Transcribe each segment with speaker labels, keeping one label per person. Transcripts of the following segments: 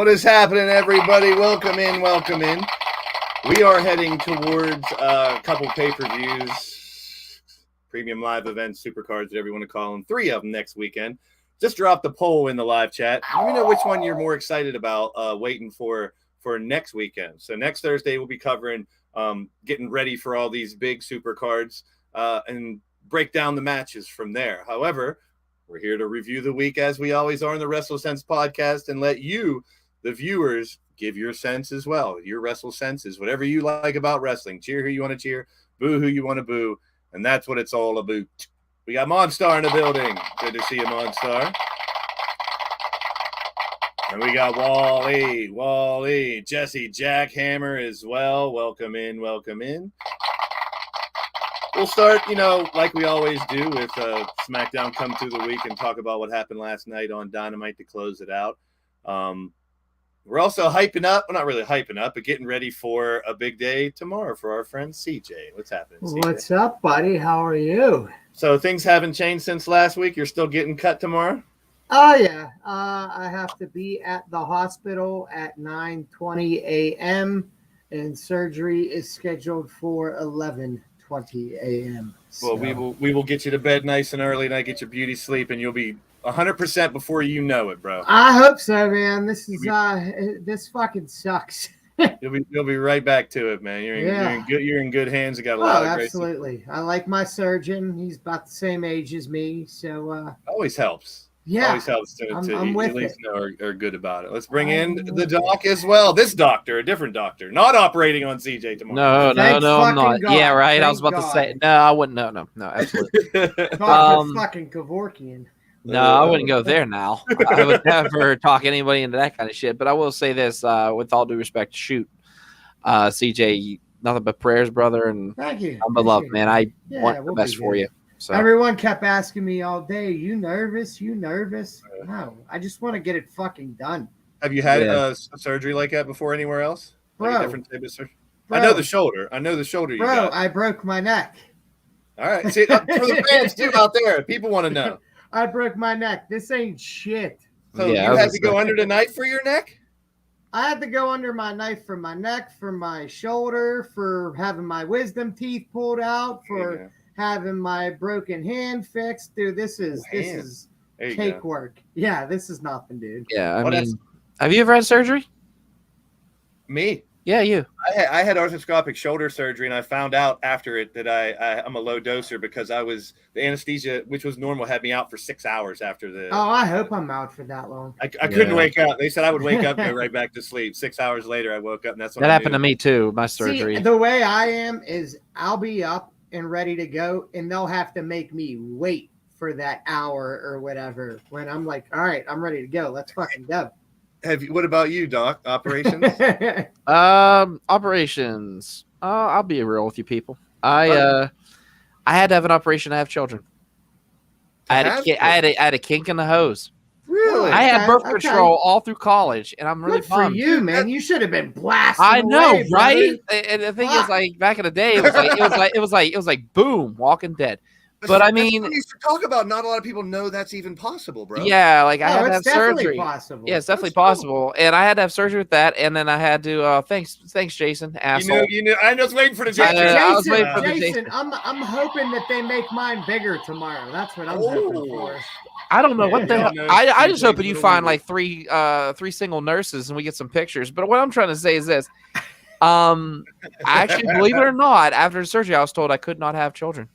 Speaker 1: What is happening, everybody? Welcome in, welcome in. We are heading towards a couple pay-per-views, premium live events, supercards, whatever you want to call them. 3 of them next weekend. Just drop the poll in the live chat. Let me know which one you're more excited about waiting for next weekend. So next Thursday, we'll be covering getting ready for all these big supercards and break down the matches from there. However, we're here to review the week as we always are in the WrestleSense podcast and let you, the viewers, give your sense as well. Your WrestleSenses, whatever you like about wrestling. Cheer who you want to cheer, boo who you want to boo, and that's what it's all about. We got Monstar in the building. Good to see you, Monstar. And we got Wally, Jesse Jackhammer as well. Welcome in, welcome in. We'll start, like we always do with Smackdown come through the week and talk about what happened last night on Dynamite to close it out. We're also hyping up, well, not really hyping up, but getting ready for a big day tomorrow for our friend CJ. What's happening, CJ?
Speaker 2: What's up, buddy? How are you?
Speaker 1: So things haven't changed since last week. You're still getting cut tomorrow?
Speaker 2: Oh, yeah. I have to be at the hospital at 9:20 a.m. and surgery is scheduled for 11:20 a.m.
Speaker 1: Well, we will get you to bed nice and early, and I get your beauty sleep, and you'll be 100% before you know it, bro.
Speaker 2: I hope so, man. This is this fucking sucks.
Speaker 1: You'll be right back to it, man. You're in good hands. You got a lot of great support.
Speaker 2: Absolutely. I like my surgeon. He's about the same age as me, so
Speaker 1: always helps.
Speaker 2: Yeah,
Speaker 1: always helps to
Speaker 2: I'm with
Speaker 1: at least
Speaker 2: it.
Speaker 1: know are good about it. Let's bring in the doc as well. This doctor, a different doctor, not operating on CJ tomorrow.
Speaker 3: No, I'm not.
Speaker 2: God.
Speaker 3: Yeah, right.
Speaker 2: Thank
Speaker 3: I was about to say no. I wouldn't. No, absolutely.
Speaker 2: Dr. fucking Kevorkian.
Speaker 3: No, I wouldn't go there now. I would never talk anybody into that kind of shit. But I will say this, with all due respect, CJ, nothing but prayers, brother, and
Speaker 2: thank you.
Speaker 3: I'm beloved, man. I want the best for you. So.
Speaker 2: Everyone kept asking me all day, you nervous? No, I just want to get it fucking done.
Speaker 1: Have you had surgery like that before anywhere else?
Speaker 2: Bro,
Speaker 1: like a different type of surgery? I know the shoulder. You got.
Speaker 2: I broke my neck.
Speaker 1: All right. See, for the fans too out there, people want to know.
Speaker 2: I broke my neck. This ain't shit.
Speaker 1: So you had to go under the knife for your neck?
Speaker 2: I had to go under my knife for my neck, for my shoulder, for having my wisdom teeth pulled out, for having my broken hand fixed. Dude, this is cake work. Yeah, this is nothing, dude.
Speaker 3: Yeah, I mean, have you ever had surgery?
Speaker 1: Me?
Speaker 3: Yeah, you.
Speaker 1: I had arthroscopic shoulder surgery, and I found out after it that I'm a low doser because the anesthesia, which was normal, had me out for 6 hours after the.
Speaker 2: Oh, I hope I'm out for that long.
Speaker 1: I couldn't wake up. They said I would wake up and go right back to sleep. 6 hours later, I woke up, and that's when
Speaker 3: that happened to me too. My surgery.
Speaker 2: See, the way I am is I'll be up and ready to go, and they'll have to make me wait for that hour or whatever. When I'm like, all right, I'm ready to go. Let's fucking go.
Speaker 1: What about you, Doc? Operations?
Speaker 3: Operations. I'll be real with you people. I had to have an operation to have children. I had a kink in the hose.
Speaker 2: Really?
Speaker 3: I had birth control all through college, and I'm really bummed.
Speaker 2: For you, man. You should have been blasting.
Speaker 3: I know,
Speaker 2: away,
Speaker 3: right? And the thing is, like back in the day, it was like boom, Walking Dead. But I mean,
Speaker 1: you should talk about. Not a lot of people know that's even possible, bro.
Speaker 3: Yeah, like I had to have surgery.
Speaker 2: Possible.
Speaker 3: Yeah, it's definitely possible, and I had to have surgery with that, and then I had to. Thanks, Jason. Asshole.
Speaker 1: You knew. I was waiting for the Jason.
Speaker 3: I was waiting for the
Speaker 2: Jason. I'm hoping that they make mine bigger tomorrow. That's what I'm hoping for.
Speaker 3: I don't know what the hell. I just hoping you find like three single nurses and we get some pictures. But what I'm trying to say is this. Actually, believe it or not, after surgery, I was told I could not have children.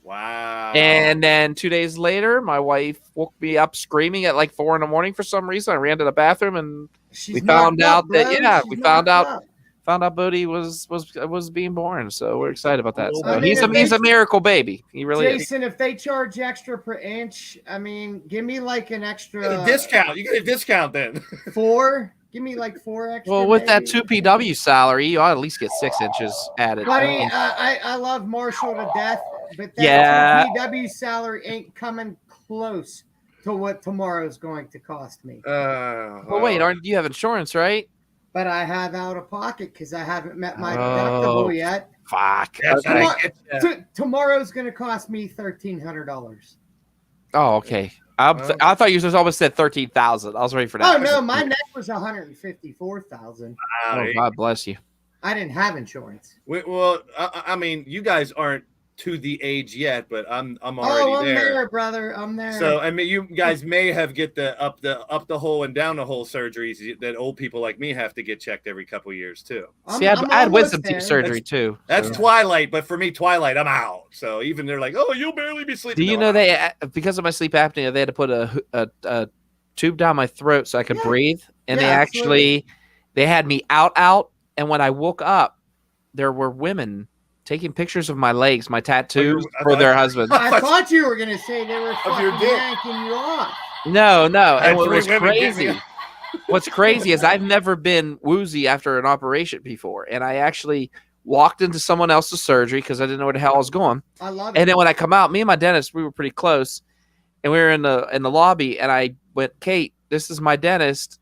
Speaker 1: Wow.
Speaker 3: And then 2 days later, my wife woke me up screaming at like 4 a.m. for some reason. I ran to the bathroom and we found out Bodie was being born. So we're excited about that. So he's a miracle baby. He really is.
Speaker 2: Jason, if they charge extra per inch, I mean, give me like an extra
Speaker 1: discount. You get a discount then.
Speaker 2: 4. Give me like 4 extra.
Speaker 3: Well, with that 2PW salary, you ought to at least get 6 inches added.
Speaker 2: Buddy, I love Marshall to death, but that 2PW salary ain't coming close to what tomorrow's going to cost me.
Speaker 3: Well, wait, you have insurance, right?
Speaker 2: But I have out of pocket because I haven't met my deductible yet.
Speaker 3: Fuck.
Speaker 2: Tomorrow's going to cost me $1,300.
Speaker 3: Oh, okay. I thought you just almost said 13,000. I was ready for that.
Speaker 2: Oh no, my neck was 154,000.
Speaker 3: Oh, God bless you.
Speaker 2: I didn't have insurance.
Speaker 1: Well, I mean, you guys aren't to the age yet, but I'm already
Speaker 2: I'm
Speaker 1: there.
Speaker 2: there, brother. I'm there.
Speaker 1: So I mean, you guys may have get the up the hole and down the hole surgeries that old people like me have to get checked every couple of years too.
Speaker 3: See, I had wisdom teeth surgery too.
Speaker 1: That's Twilight, but for me, Twilight, I'm out. So even they're like, oh, you'll barely be sleeping.
Speaker 3: Do you know they, because of my sleep apnea, they had to put a tube down my throat so I could breathe, and they had me out, and when I woke up, there were women taking pictures of my legs, my tattoos for their husbands.
Speaker 2: I thought you were going to say they were fucking yanking you off.
Speaker 3: No. And what was crazy, what's crazy is I've never been woozy after an operation before. And I actually walked into someone else's surgery because I didn't know where the hell I was going.
Speaker 2: I love it.
Speaker 3: And then when I come out, me and my dentist, we were pretty close. And we were in the lobby. And I went, Kate, this is my dentist.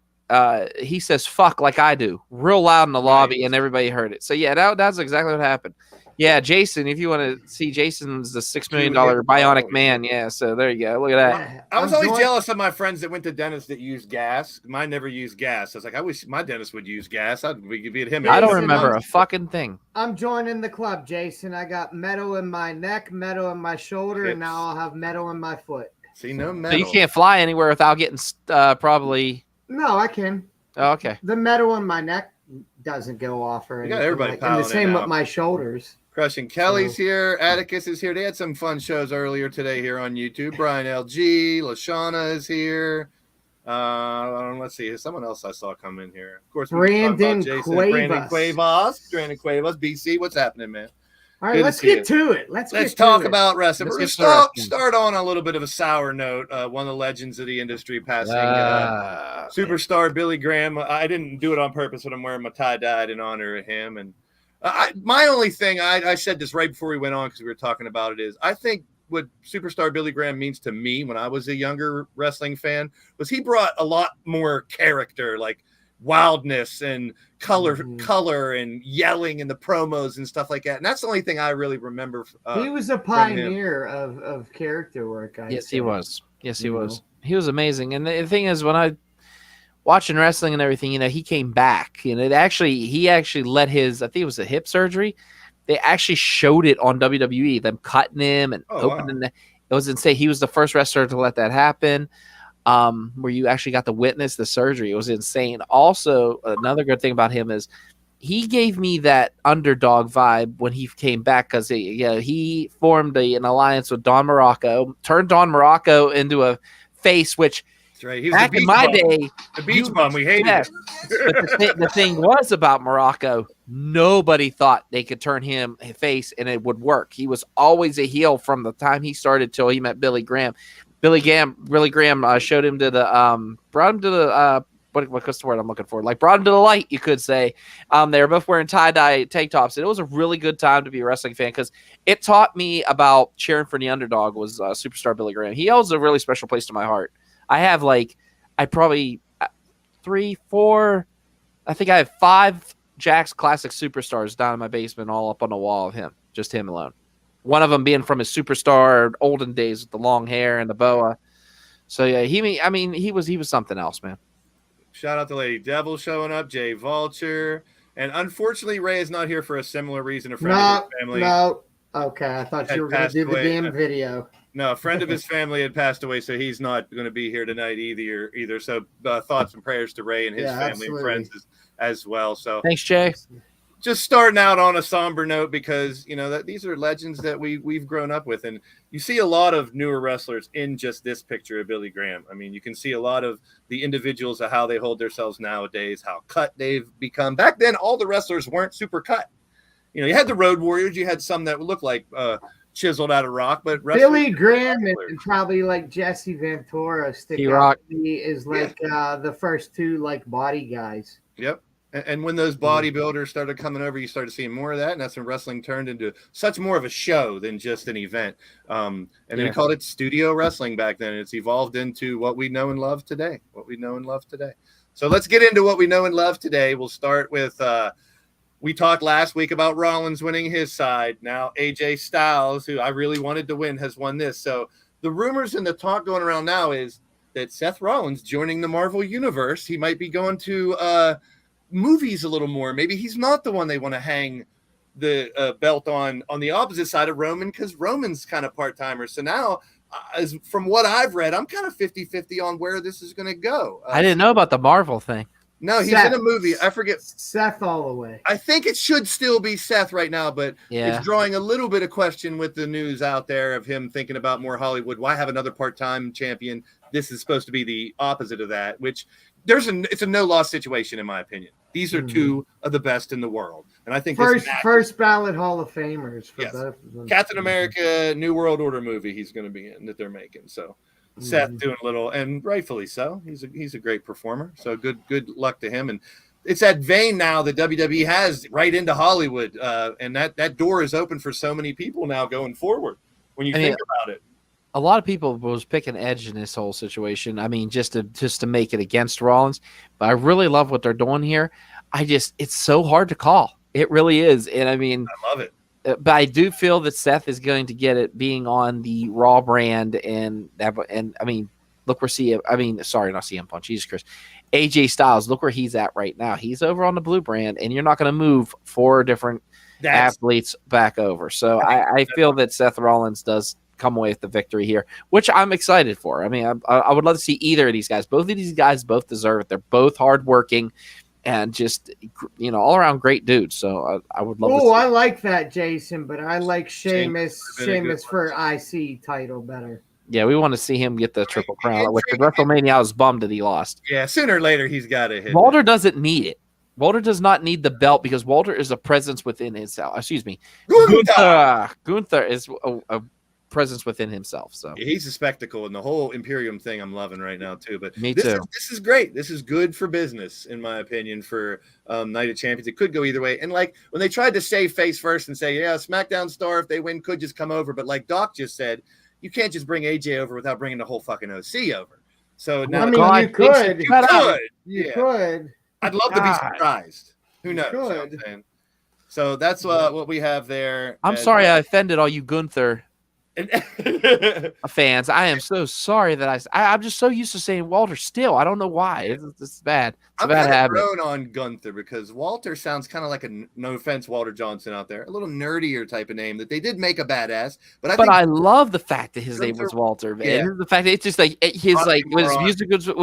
Speaker 3: He says fuck like I do. Real loud in the lobby. And everybody heard it. So, yeah, that's exactly what happened. Yeah, Jason, if you want to see, Jason's the $6 million bionic man. Yeah, so there you go. Look at that.
Speaker 1: I was always jealous of my friends that went to dentists that used gas. Mine never used gas. I was like, I wish my dentist would use gas. We could be at him.
Speaker 3: I don't remember a fucking thing.
Speaker 2: I'm joining the club, Jason. I got metal in my neck, metal in my shoulder, and now I'll have metal in my foot.
Speaker 1: See, no metal.
Speaker 3: So you can't fly anywhere without getting probably.
Speaker 2: No, I can.
Speaker 3: Oh, okay.
Speaker 2: The metal in my neck doesn't go off or anything.
Speaker 1: You got everybody
Speaker 2: and the same with my shoulders.
Speaker 1: Crushing Kelly's here. Atticus is here. They had some fun shows earlier today here on YouTube. Brian LG, Lashana is here. Let's see. Someone else I saw come in here. Of course,
Speaker 2: Brandon
Speaker 1: Cuevas, BC. What's happening, man?
Speaker 2: All right, let's get to it. Let's
Speaker 1: talk about wrestling. We're going to start on a little bit of a sour note. One of the legends of the industry passing. Superstar Billy Graham. I didn't do it on purpose, but I'm wearing my tie-dye in honor of him. And my only thing, I said this right before we went on because we were talking about it, is I think what Superstar Billy Graham means to me when I was a younger wrestling fan was he brought a lot more character, like wildness and color and yelling in the promos and stuff like that. And that's the only thing I really remember.
Speaker 2: He was a pioneer of character work.
Speaker 3: He was. Yes, he was. He was amazing. And the thing is, when I watching wrestling and everything, he came back. He actually let his, I think it was a hip surgery. They actually showed it on WWE, them cutting him and opening. Wow. It was insane. He was the first wrestler to let that happen. Where you actually got to witness the surgery. It was insane. Also, another good thing about him is he gave me that underdog vibe when he came back because he formed an alliance with Don Morocco, turned Don Morocco into a face, which
Speaker 1: right. He was
Speaker 3: back in my day,
Speaker 1: the beach bum, we hated it.
Speaker 3: But the thing was about Morocco, nobody thought they could turn him face and it would work. He was always a heel from the time he started till he met Billy Graham. Billy Graham showed him to the brought him to the what's the word I'm looking for? Like brought him to the light, you could say. They were both wearing tie-dye tank tops, and it was a really good time to be a wrestling fan because it taught me about cheering for the underdog. Was Superstar Billy Graham. He holds a really special place to my heart. I have I probably 3, 4. I think I have 5 Jack's Classic Superstars down in my basement, all up on the wall of him, just him alone. One of them being from his Superstar olden days with the long hair and the boa. So yeah, he was something else, man.
Speaker 1: Shout out to Lady Devil showing up, Jay Vulture, and unfortunately Ray is not here for a similar reason. A friend of his family.
Speaker 2: No. Okay, I thought you were going to do the damn video.
Speaker 1: No, a friend of his family had passed away, so he's not going to be here tonight either. So thoughts and prayers to Ray and his family and friends as well. So
Speaker 3: thanks, Jay.
Speaker 1: Just starting out on a somber note because that these are legends that we've grown up with, and you see a lot of newer wrestlers in just this picture of Billy Graham. I mean, you can see a lot of the individuals of how they hold themselves nowadays, how cut they've become. Back then, all the wrestlers weren't super cut. You had the Road Warriors, you had some that would look like chiseled out of rock, but
Speaker 2: Billy Graham and probably like Jesse Ventura stick out to me is the first 2 body guys.
Speaker 1: Yep. And when those bodybuilders started coming over, you started seeing more of that, and that's when wrestling turned into such more of a show than just an event. And they called it studio wrestling back then, and it's evolved into what we know and love today. So let's get into what we know and love today. We'll start with we talked last week about Rollins winning his side. Now AJ Styles, who I really wanted to win, has won this. So the rumors and the talk going around now is that Seth Rollins joining the Marvel Universe. He might be going to movies a little more. Maybe he's not the one they want to hang the belt on the opposite side of Roman, because Roman's kind of part-timer. So now, as from what I've read, I'm kind of 50-50 on where this is going to go.
Speaker 3: I didn't know about the Marvel thing.
Speaker 1: No, he's in a movie. I forget.
Speaker 2: Seth all the way.
Speaker 1: I think it should still be Seth right now, but it's drawing a little bit of question with the news out there of him thinking about more Hollywood. Why have another part-time champion? This is supposed to be the opposite of that, which it's a no-loss situation in my opinion. These are two of the best in the world. And I think
Speaker 2: first ballot Hall of Famers for both of them.
Speaker 1: Captain America, New World Order movie he's going to be in that they're making. So Seth doing a little, and rightfully so. He's a great performer. So good luck to him. And it's that vein now that WWE has right into Hollywood, and that door is open for so many people now going forward. When you think about it,
Speaker 3: a lot of people was picking Edge in this whole situation. I mean, just to make it against Rollins, but I really love what they're doing here. It's so hard to call. It really is, and I mean,
Speaker 1: I love it.
Speaker 3: But I do feel that Seth is going to get it being on the Raw brand, and I mean, look where not CM Punk, Jesus Christ, AJ Styles. Look where he's at right now. He's over on the Blue brand, and you're not going to move 4 different athletes back over. So I feel that Seth Rollins does come away with the victory here, which I'm excited for. I mean, I would love to see either of these guys. Both of these guys both deserve it. They're both hardworking and just, all around great dudes. So I would love to see.
Speaker 2: I like that, Jason, but I like Sheamus for IC title better.
Speaker 3: Yeah, we want to see him get the Triple Crown, which at WrestleMania I was bummed that he lost.
Speaker 1: Yeah, sooner or later he's got to hit.
Speaker 3: Walter doesn't need it. Walter does not need the belt because Walter is a presence within himself. Excuse me. Gunther is a presence within himself. So
Speaker 1: he's a spectacle, and the whole Imperium thing I'm loving right now too. But
Speaker 3: me too.
Speaker 1: This is great. This is good for business, in my opinion, for Night of Champions. It could go either way. And like when they tried to save face first and say, SmackDown star, if they win, could just come over. But like Doc just said, you can't just bring AJ over without bringing the whole fucking OC over. So now,
Speaker 2: you could. You could.
Speaker 1: I'd love to be surprised. Who knows? You know what I'm saying? So that's what we have there.
Speaker 3: I'm sorry I offended all you Gunther fans. I am so sorry that I'm just so used to saying Walter still. I don't know why. It's bad. It's a bad habit.
Speaker 1: I'm grown on Gunther because Walter sounds kind of like no offense, Walter Johnson out there, a little nerdier type of name that they did make a badass. But I love the fact that his name was Walter. Man. Yeah. The fact that it's just like when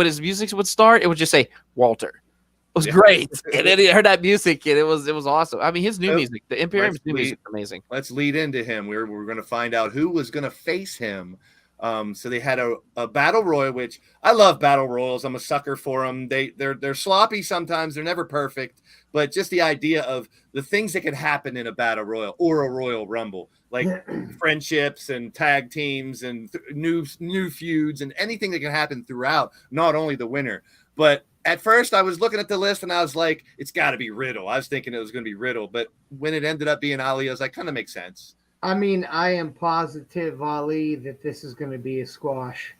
Speaker 1: his music would start, it would just say Walter. It was great, and then he heard that music, and it was awesome. I mean, his new music, the Imperium's new music, is amazing. Let's lead into him. We're going to find out who was going to face him. So they had a battle royal, which I love battle royals. I'm a sucker for them. They're sloppy sometimes. They're never perfect, but just the idea of the things that could happen in a battle royal or a Royal Rumble, like friendships and tag teams and new feuds and anything that can happen throughout, not only the winner, but. At first, I was looking at the list, and I was like, it's got to be Riddle. I was thinking it was going to be Riddle. But when it ended up being Ali, I was like, kind of makes sense.
Speaker 2: I mean, I am positive, Ali, that this is going to be a squash.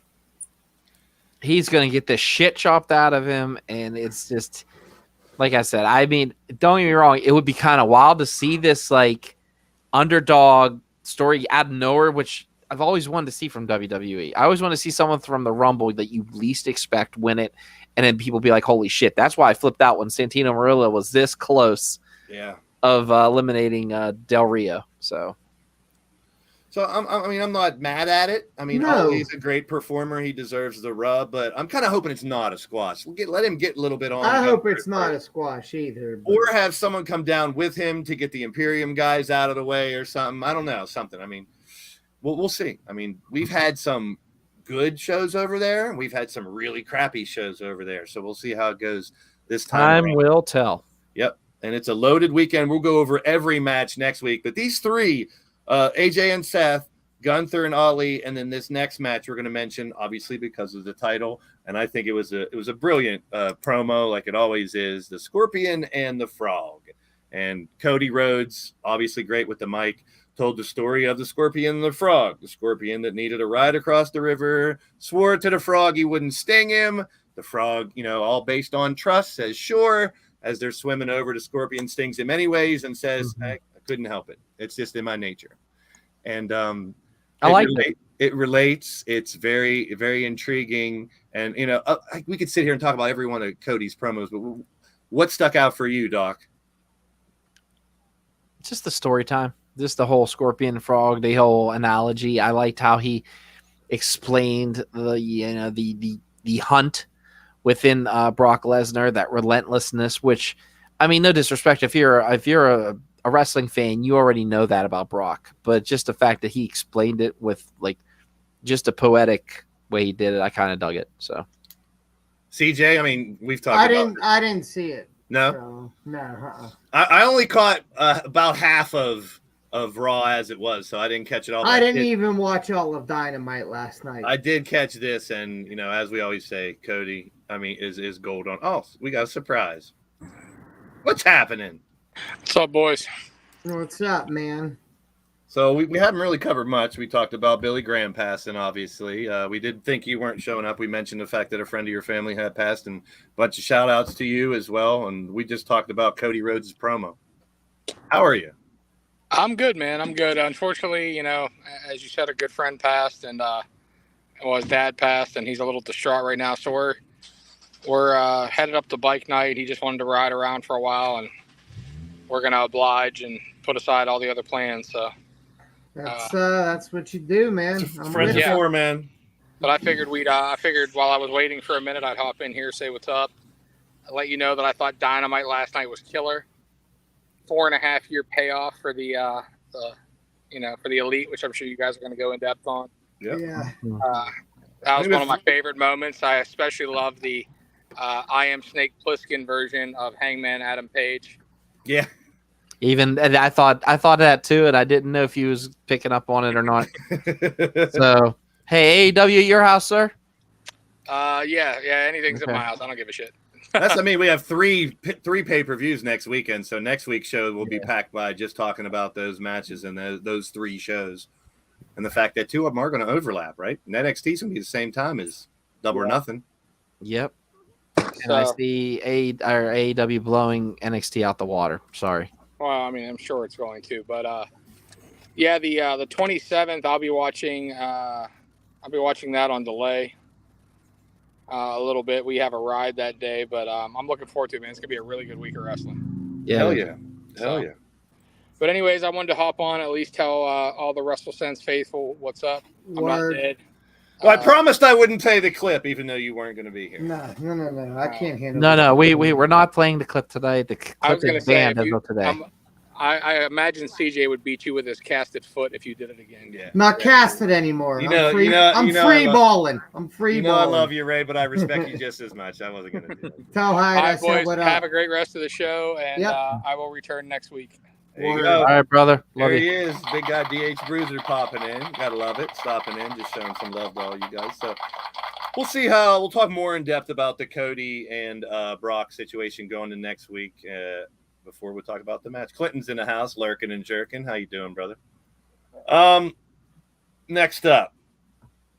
Speaker 3: He's going to get the shit chopped out of him, and it's just, like I said, I mean, don't get me wrong. It would be kind of wild to see this, like, underdog story out of nowhere, which I've always wanted to see from WWE. I always want to see someone from the Rumble that you least expect win it. And then people be like, holy shit. That's why I flipped out when Santino Marella was this close of eliminating Del Rio. So
Speaker 1: I'm not mad at it. I mean, Ali's a great performer. He deserves the rub, but I'm kind of hoping it's not a squash. Let him get a little bit on.
Speaker 2: I hope it's not a squash either. But...
Speaker 1: Or have someone come down with him to get the Imperium guys out of the way or something. I don't know, something. I mean, we'll see. I mean, we've had some good shows over there. We've had some really crappy shows over there. So we'll see how it goes this time.
Speaker 3: Time will tell.
Speaker 1: Yep. And it's a loaded weekend. We'll go over every match next week. But these three, AJ and Seth, Gunther and Ali, and then this next match we're going to mention, obviously because of the title. And I think it was a brilliant promo, like it always is. The Scorpion and the Frog. And Cody Rhodes, obviously great with the mic, told the story of the Scorpion and the Frog. The Scorpion that needed a ride across the river, swore to the Frog he wouldn't sting him. The Frog, all based on trust, says sure. As they're swimming over, the Scorpion stings him anyways and says, I couldn't help it. It's just in my nature. And
Speaker 3: I like it.
Speaker 1: It relates. It's very, very intriguing. And, we could sit here and talk about every one of Cody's promos, but what stuck out for you, Doc?
Speaker 3: Just the story time, just the whole scorpion frog, the whole analogy. I liked how he explained the hunt within Brock Lesnar, that relentlessness, which, I mean, no disrespect. If you're a wrestling fan, you already know that about Brock, but just the fact that he explained it with like just a poetic way he did it, I kind of dug it. So
Speaker 1: CJ, I mean, we've talked
Speaker 2: I didn't see it.
Speaker 1: No?
Speaker 2: So, no.
Speaker 1: I only caught about half of Raw as it was, so I didn't catch it all.
Speaker 2: I didn't even watch all of Dynamite last night.
Speaker 1: I did catch this, and, as we always say, Cody, I mean, is gold on. Oh, we got a surprise. What's happening?
Speaker 4: What's up, boys?
Speaker 2: What's up, man?
Speaker 1: So we haven't really covered much. We talked about Billy Graham passing, obviously. We did think you weren't showing up. We mentioned the fact that a friend of your family had passed, and a bunch of shout-outs to you as well. And we just talked about Cody Rhodes' promo. How are you?
Speaker 4: I'm good, man. I'm good. Unfortunately, as you said, a good friend passed, and his dad passed, and he's a little distraught right now. So we're headed up to bike night. He just wanted to ride around for a while, and we're gonna oblige and put aside all the other plans. So
Speaker 2: that's what you do, man.
Speaker 1: Friends before, man.
Speaker 4: But I figured while I was waiting for a minute, I'd hop in here, say what's up, and let you know that I thought Dynamite last night was killer. 4.5-year payoff for the for the Elite, which I'm sure you guys are going to go in depth on.
Speaker 1: Yep.
Speaker 2: Yeah.
Speaker 4: That was one of my favorite moments. I especially love the I Am Snake Plissken version of Hangman Adam Page.
Speaker 1: Yeah.
Speaker 3: Even I thought that too, and I didn't know if he was picking up on it or not. So, hey, AEW at your house, sir?
Speaker 4: Yeah, anything's at my house. I don't give a shit.
Speaker 1: We have three pay-per-views next weekend, so next week's show will be packed by just talking about those matches and those 3 shows, and the fact that 2 of them are going to overlap, right? And NXT's going to be the same time as Double or Nothing.
Speaker 3: Yep. And I see AEW blowing NXT out the water. Sorry.
Speaker 4: Well, I mean, I'm sure it's going to, but the 27th, I'll be watching that on delay. A little bit. We have a ride that day, but I'm looking forward to it, man. It's gonna be a really good week of wrestling.
Speaker 1: Yeah. Hell yeah.
Speaker 4: But anyways, I wanted to hop on, at least tell all the WrestleSense faithful what's up. I'm not dead.
Speaker 1: Well, I promised I wouldn't play the clip, even though you weren't going to be here.
Speaker 2: No. I can't handle it.
Speaker 3: No. We're not playing the clip today. The clip is banned as of today.
Speaker 4: I imagine CJ would beat you with his casted foot if you did it again.
Speaker 1: Yeah.
Speaker 2: Not casted anymore. I'm free balling. I
Speaker 1: love you, Ray, but I respect you just as much. I wasn't going to do it.
Speaker 2: Tell Hyde I said
Speaker 4: boys,
Speaker 2: what up.
Speaker 4: Have a great rest of the show, and I will return next week.
Speaker 1: There you go.
Speaker 3: All right, brother.
Speaker 1: There he is. Big guy DH Bruiser popping in. Gotta love it. Stopping in, just showing some love to all you guys. So we'll talk more in depth about the Cody and Brock situation going to next week. Before we talk about the match, Clinton's in the house, lurking and jerking. How you doing, brother? Next up,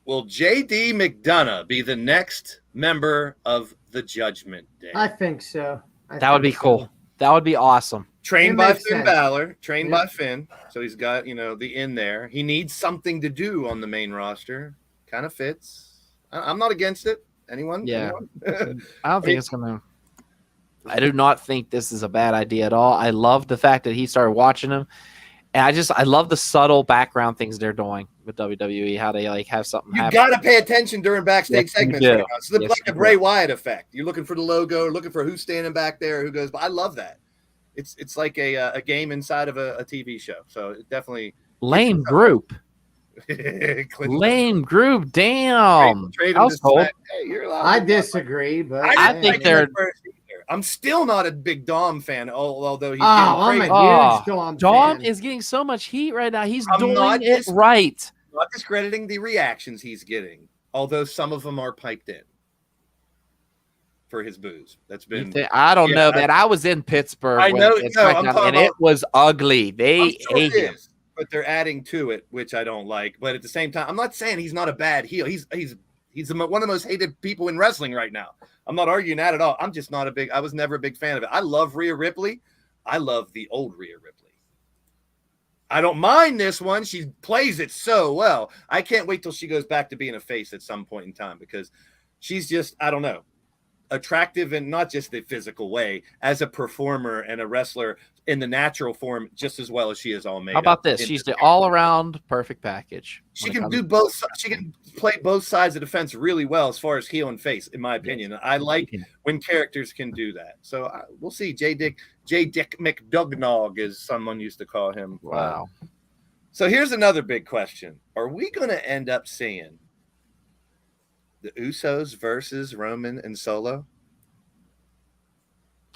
Speaker 1: will JD McDonough be the next member of the Judgment Day?
Speaker 2: I think so.
Speaker 3: That would be cool. That would be awesome.
Speaker 1: Trained by Finn Balor. Trained by Finn. So he's got, the in there. He needs something to do on the main roster. Kind of fits. I'm not against it. Anyone?
Speaker 3: Yeah.
Speaker 1: Anyone?
Speaker 3: I don't think it's going to. I do not think this is a bad idea at all. I love the fact that he started watching him. And I love the subtle background things they're doing with WWE, how they have something happen.
Speaker 1: You got to pay attention during backstage segments right now. It's like the Bray Wyatt effect. You're looking for the logo, looking for who's standing back there, who goes. But I love that. It's like a game inside of a TV show. So it definitely
Speaker 3: lame group. Lame group. Damn.
Speaker 2: I disagree, but
Speaker 3: I think they're.
Speaker 1: I'm still not a big Dom fan, although he's
Speaker 2: I'm a huge Dom fan.
Speaker 3: Dom is getting so much heat right now. He's doing it right.
Speaker 1: Not discrediting the reactions he's getting, although some of them are piped in for his booze. That's been.
Speaker 3: I don't know, man. I was in Pittsburgh.
Speaker 1: I know,
Speaker 3: and it was ugly. They hate him.
Speaker 1: But they're adding to it, which I don't like. But at the same time, I'm not saying he's not a bad heel. He's one of the most hated people in wrestling right now. I'm not arguing that at all. I'm just not I was never a big fan of it. I love Rhea Ripley. I love the old Rhea Ripley. I don't mind this one. She plays it so well. I can't wait till she goes back to being a face at some point in time because she's just, I don't know, attractive in not just the physical way, as a performer and a wrestler in the natural form just as well as she is all made.
Speaker 3: How about this? She's the all-around perfect package.
Speaker 1: She can do both. She can play both sides of the fence really well as far as heel and face, in my opinion. Yes. I like when characters can do that. So we'll see. J. Dick McDugnog, as someone used to call him.
Speaker 3: Wow.
Speaker 1: So here's another big question. Are we going to end up seeing the Usos versus Roman and Solo?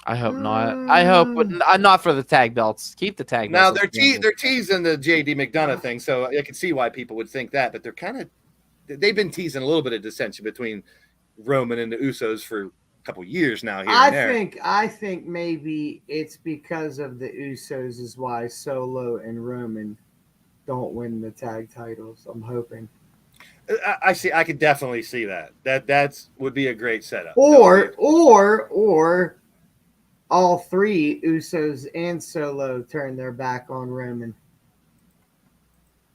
Speaker 3: I hope not. I hope not for the tag belts. Keep the tag belts.
Speaker 1: Now they're teasing the JD McDonough thing, so I can see why people would think that. But they've been teasing a little bit of dissension between Roman and the Usos for a couple years now.
Speaker 2: I think maybe it's because of the Usos is why Solo and Roman don't win the tag titles. I'm hoping.
Speaker 1: I see. I could definitely see that. That would be a great setup.
Speaker 2: Or all three Usos and Solo turn their back on Roman.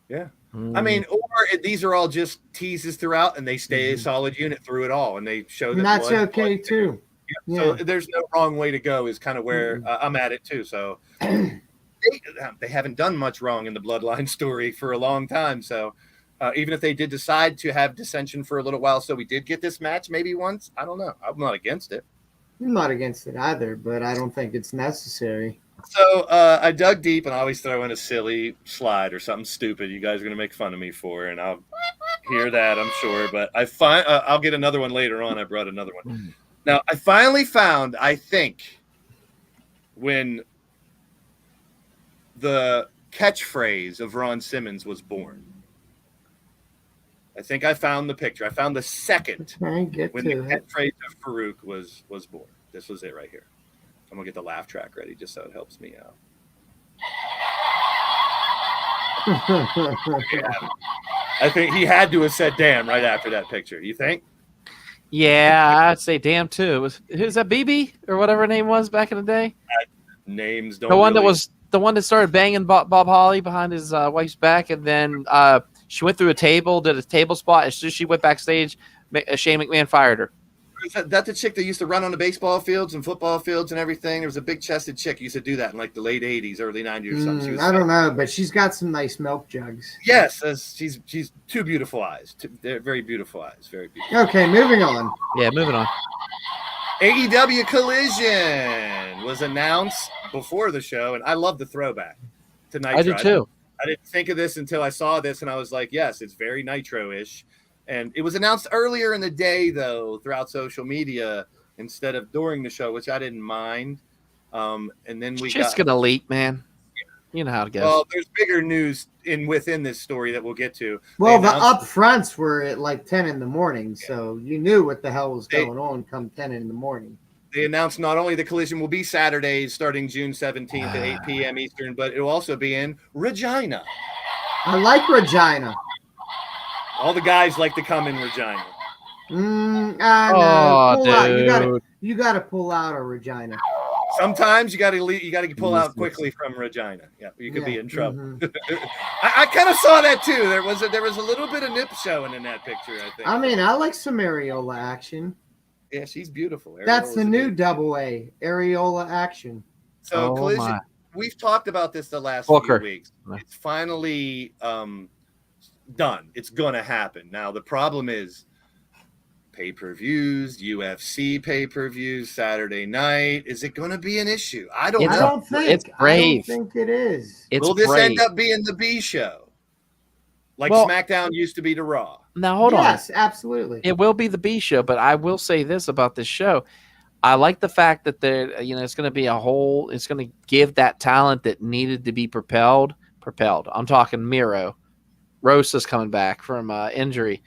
Speaker 1: Yeah. I mean, or these are all just teases throughout, and they stay a solid unit through it all, and they show that.
Speaker 2: And that's okay too.
Speaker 1: Yeah. So there's no wrong way to go. Is kind of where I'm at it too. So they haven't done much wrong in the Bloodline story for a long time. So even if they did decide to have dissension for a little while, so we did get this match maybe once. I don't know. I'm not against it.
Speaker 2: I'm not against it either, but I don't think it's necessary.
Speaker 1: So I dug deep, and I always throw in a silly slide or something stupid you guys are going to make fun of me for, and I'll hear that, I'm sure. But I'll get another one later on. I brought another one. Now, I finally found, I think, when the catchphrase of Ron Simmons was born. I think I found the picture. I found the second when the catchphrase of Farouk was born. This was it right here. I'm going to get the laugh track ready just so it helps me out. I think he had to have said damn right after that picture. You think?
Speaker 3: Yeah, I'd say damn too. Who's that, BB or whatever her name was back in the day?
Speaker 1: Names don't.
Speaker 3: The one that started banging Bob Holly behind his wife's back, and then she went through a table, did a table spot. As soon as she went backstage, Shane McMahon fired her.
Speaker 1: That's the chick that used to run on the baseball fields and football fields and everything. There was a big-chested chick who used to do that in like the late 80s, early 90s or something.
Speaker 2: I don't know, but she's got some nice milk jugs.
Speaker 1: Yes, she's two beautiful eyes. They're very beautiful eyes. Very beautiful.
Speaker 2: Okay, moving on.
Speaker 3: Yeah, moving on.
Speaker 1: AEW Collision was announced before the show, and I love the throwback to Nitro.
Speaker 3: I do too.
Speaker 1: I didn't think of this until I saw this, and I was like, yes, it's very Nitro-ish. And it was announced earlier in the day, though, throughout social media instead of during the show, which I didn't mind. And then we
Speaker 3: just gonna leak, man. You know how it goes.
Speaker 1: Well, there's bigger news within this story that we'll get to.
Speaker 2: Well, the upfronts were at like 10 in the morning, so you knew what the hell was going on come 10 in the morning.
Speaker 1: They announced not only the Collision will be Saturdays starting June 17th at 8 p.m. Eastern, but it will also be in Regina.
Speaker 2: I like Regina.
Speaker 1: All the guys like to come in Regina.
Speaker 2: No. You got to pull out of Regina.
Speaker 1: Sometimes you got to pull out quickly from Regina. Yeah, you could be in trouble. Mm-hmm. I kind of saw that too. There was a little bit of nip showing in that picture, I think.
Speaker 2: I mean, I like some Areola action.
Speaker 1: Yeah, she's beautiful.
Speaker 2: That's the new double A, Areola action.
Speaker 1: So Collision, we've talked about this the last few weeks. It's finally done. It's gonna happen. Now the problem is pay-per-views, UFC pay-per-views, Saturday night. Is it gonna be an issue? I don't know.
Speaker 3: It's brave.
Speaker 2: I don't think it is.
Speaker 1: Will this end up being the B show? Like SmackDown used to be the Raw.
Speaker 3: Now hold on.
Speaker 2: Yes, absolutely.
Speaker 3: It will be the B show, but I will say this about this show. I like the fact that it's going to be it's going to give that talent that needed to be propelled. I'm talking Miro. Rosa's coming back from injury.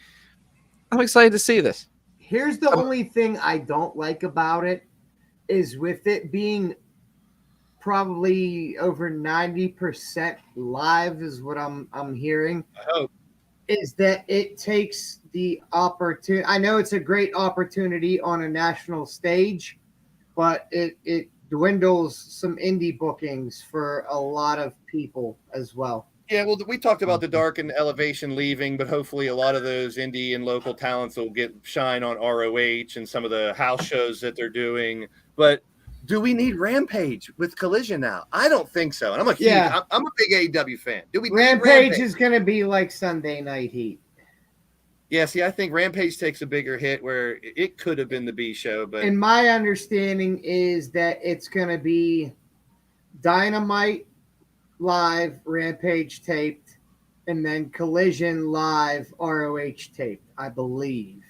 Speaker 3: I'm excited to see this.
Speaker 2: Here's the only thing I don't like about it is with it being probably over 90% live is what I'm hearing.
Speaker 1: I hope.
Speaker 2: Is that it takes the opportunity. I know it's a great opportunity on a national stage, but it dwindles some indie bookings for a lot of people as well.
Speaker 1: Yeah, well, we talked about the Dark and Elevation leaving, but hopefully a lot of those indie and local talents will get shine on ROH and some of the house shows that they're doing. But do we need Rampage with Collision now? I don't think so. And I'm a huge, I'm a big AEW fan. Do we need
Speaker 2: Rampage is going to be like Sunday Night Heat.
Speaker 1: Yeah, see, I think Rampage takes a bigger hit where it could have been the B show. But
Speaker 2: and my understanding is that it's going to be Dynamite live, Rampage taped, and then Collision live, ROH taped, I believe.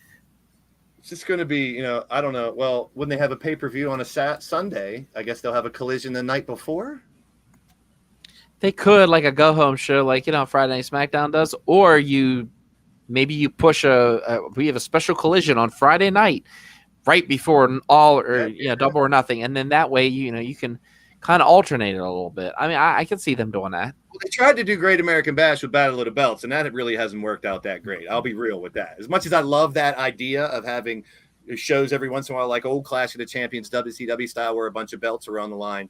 Speaker 1: It's just going to be, I don't know. Well, when they have a pay-per-view on a Sunday, I guess they'll have a Collision the night before.
Speaker 3: They could, like a go-home show, like, Friday Night Smackdown does, or maybe you push we have a special Collision on Friday night right before double or nothing. And then that way, you can kind of alternate it a little bit. I mean, I can see them doing that.
Speaker 1: Well, they tried to do Great American Bash with Battle of the Belts, and that really hasn't worked out that great. I'll be real with that. As much as I love that idea of having shows every once in a while, like old Clash of the Champions, WCW style, where a bunch of belts are on the line,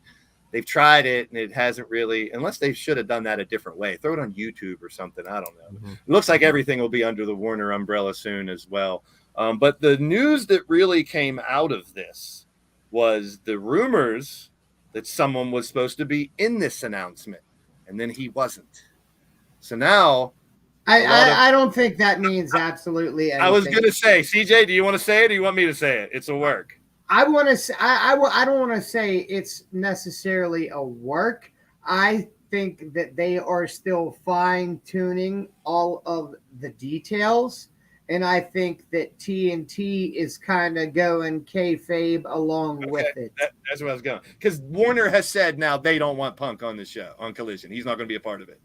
Speaker 1: they've tried it, and it hasn't really, unless they should have done that a different way. Throw it on YouTube or something. I don't know. Mm-hmm. It looks like everything will be under the Warner umbrella soon as well. But the news that really came out of this was the rumors that someone was supposed to be in this announcement, and then he wasn't. So now,
Speaker 2: I don't think that means absolutely anything.
Speaker 1: I was going to say, CJ, do you want to say it, or do you want me to say it? It's a work.
Speaker 2: I want to say, I don't want to say it's necessarily a work. I think that they are still fine-tuning all of the details. And I think that TNT is kind of going kayfabe along with it.
Speaker 1: That's where I was going. Because Warner has said now they don't want Punk on the show, on Collision. He's not going to be a part of it.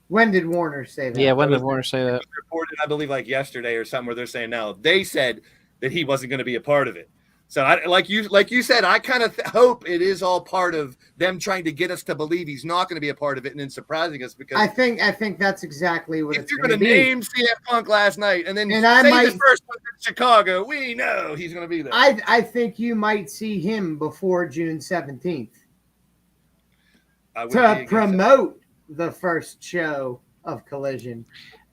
Speaker 2: When did Warner say that?
Speaker 3: Yeah, when did Warner say that?
Speaker 1: It was reported, I believe, like yesterday or something, where they're saying now they said that he wasn't going to be a part of it. So, like you said, I kind of hope it is all part of them trying to get us to believe he's not going to be a part of it and then surprising us. Because
Speaker 2: I think that's exactly what it's
Speaker 1: going to be. If you're going to name CM Punk last night and then say the first one in Chicago, we know he's going to be there.
Speaker 2: I think you might see him before June 17th to promote the first show of Collision.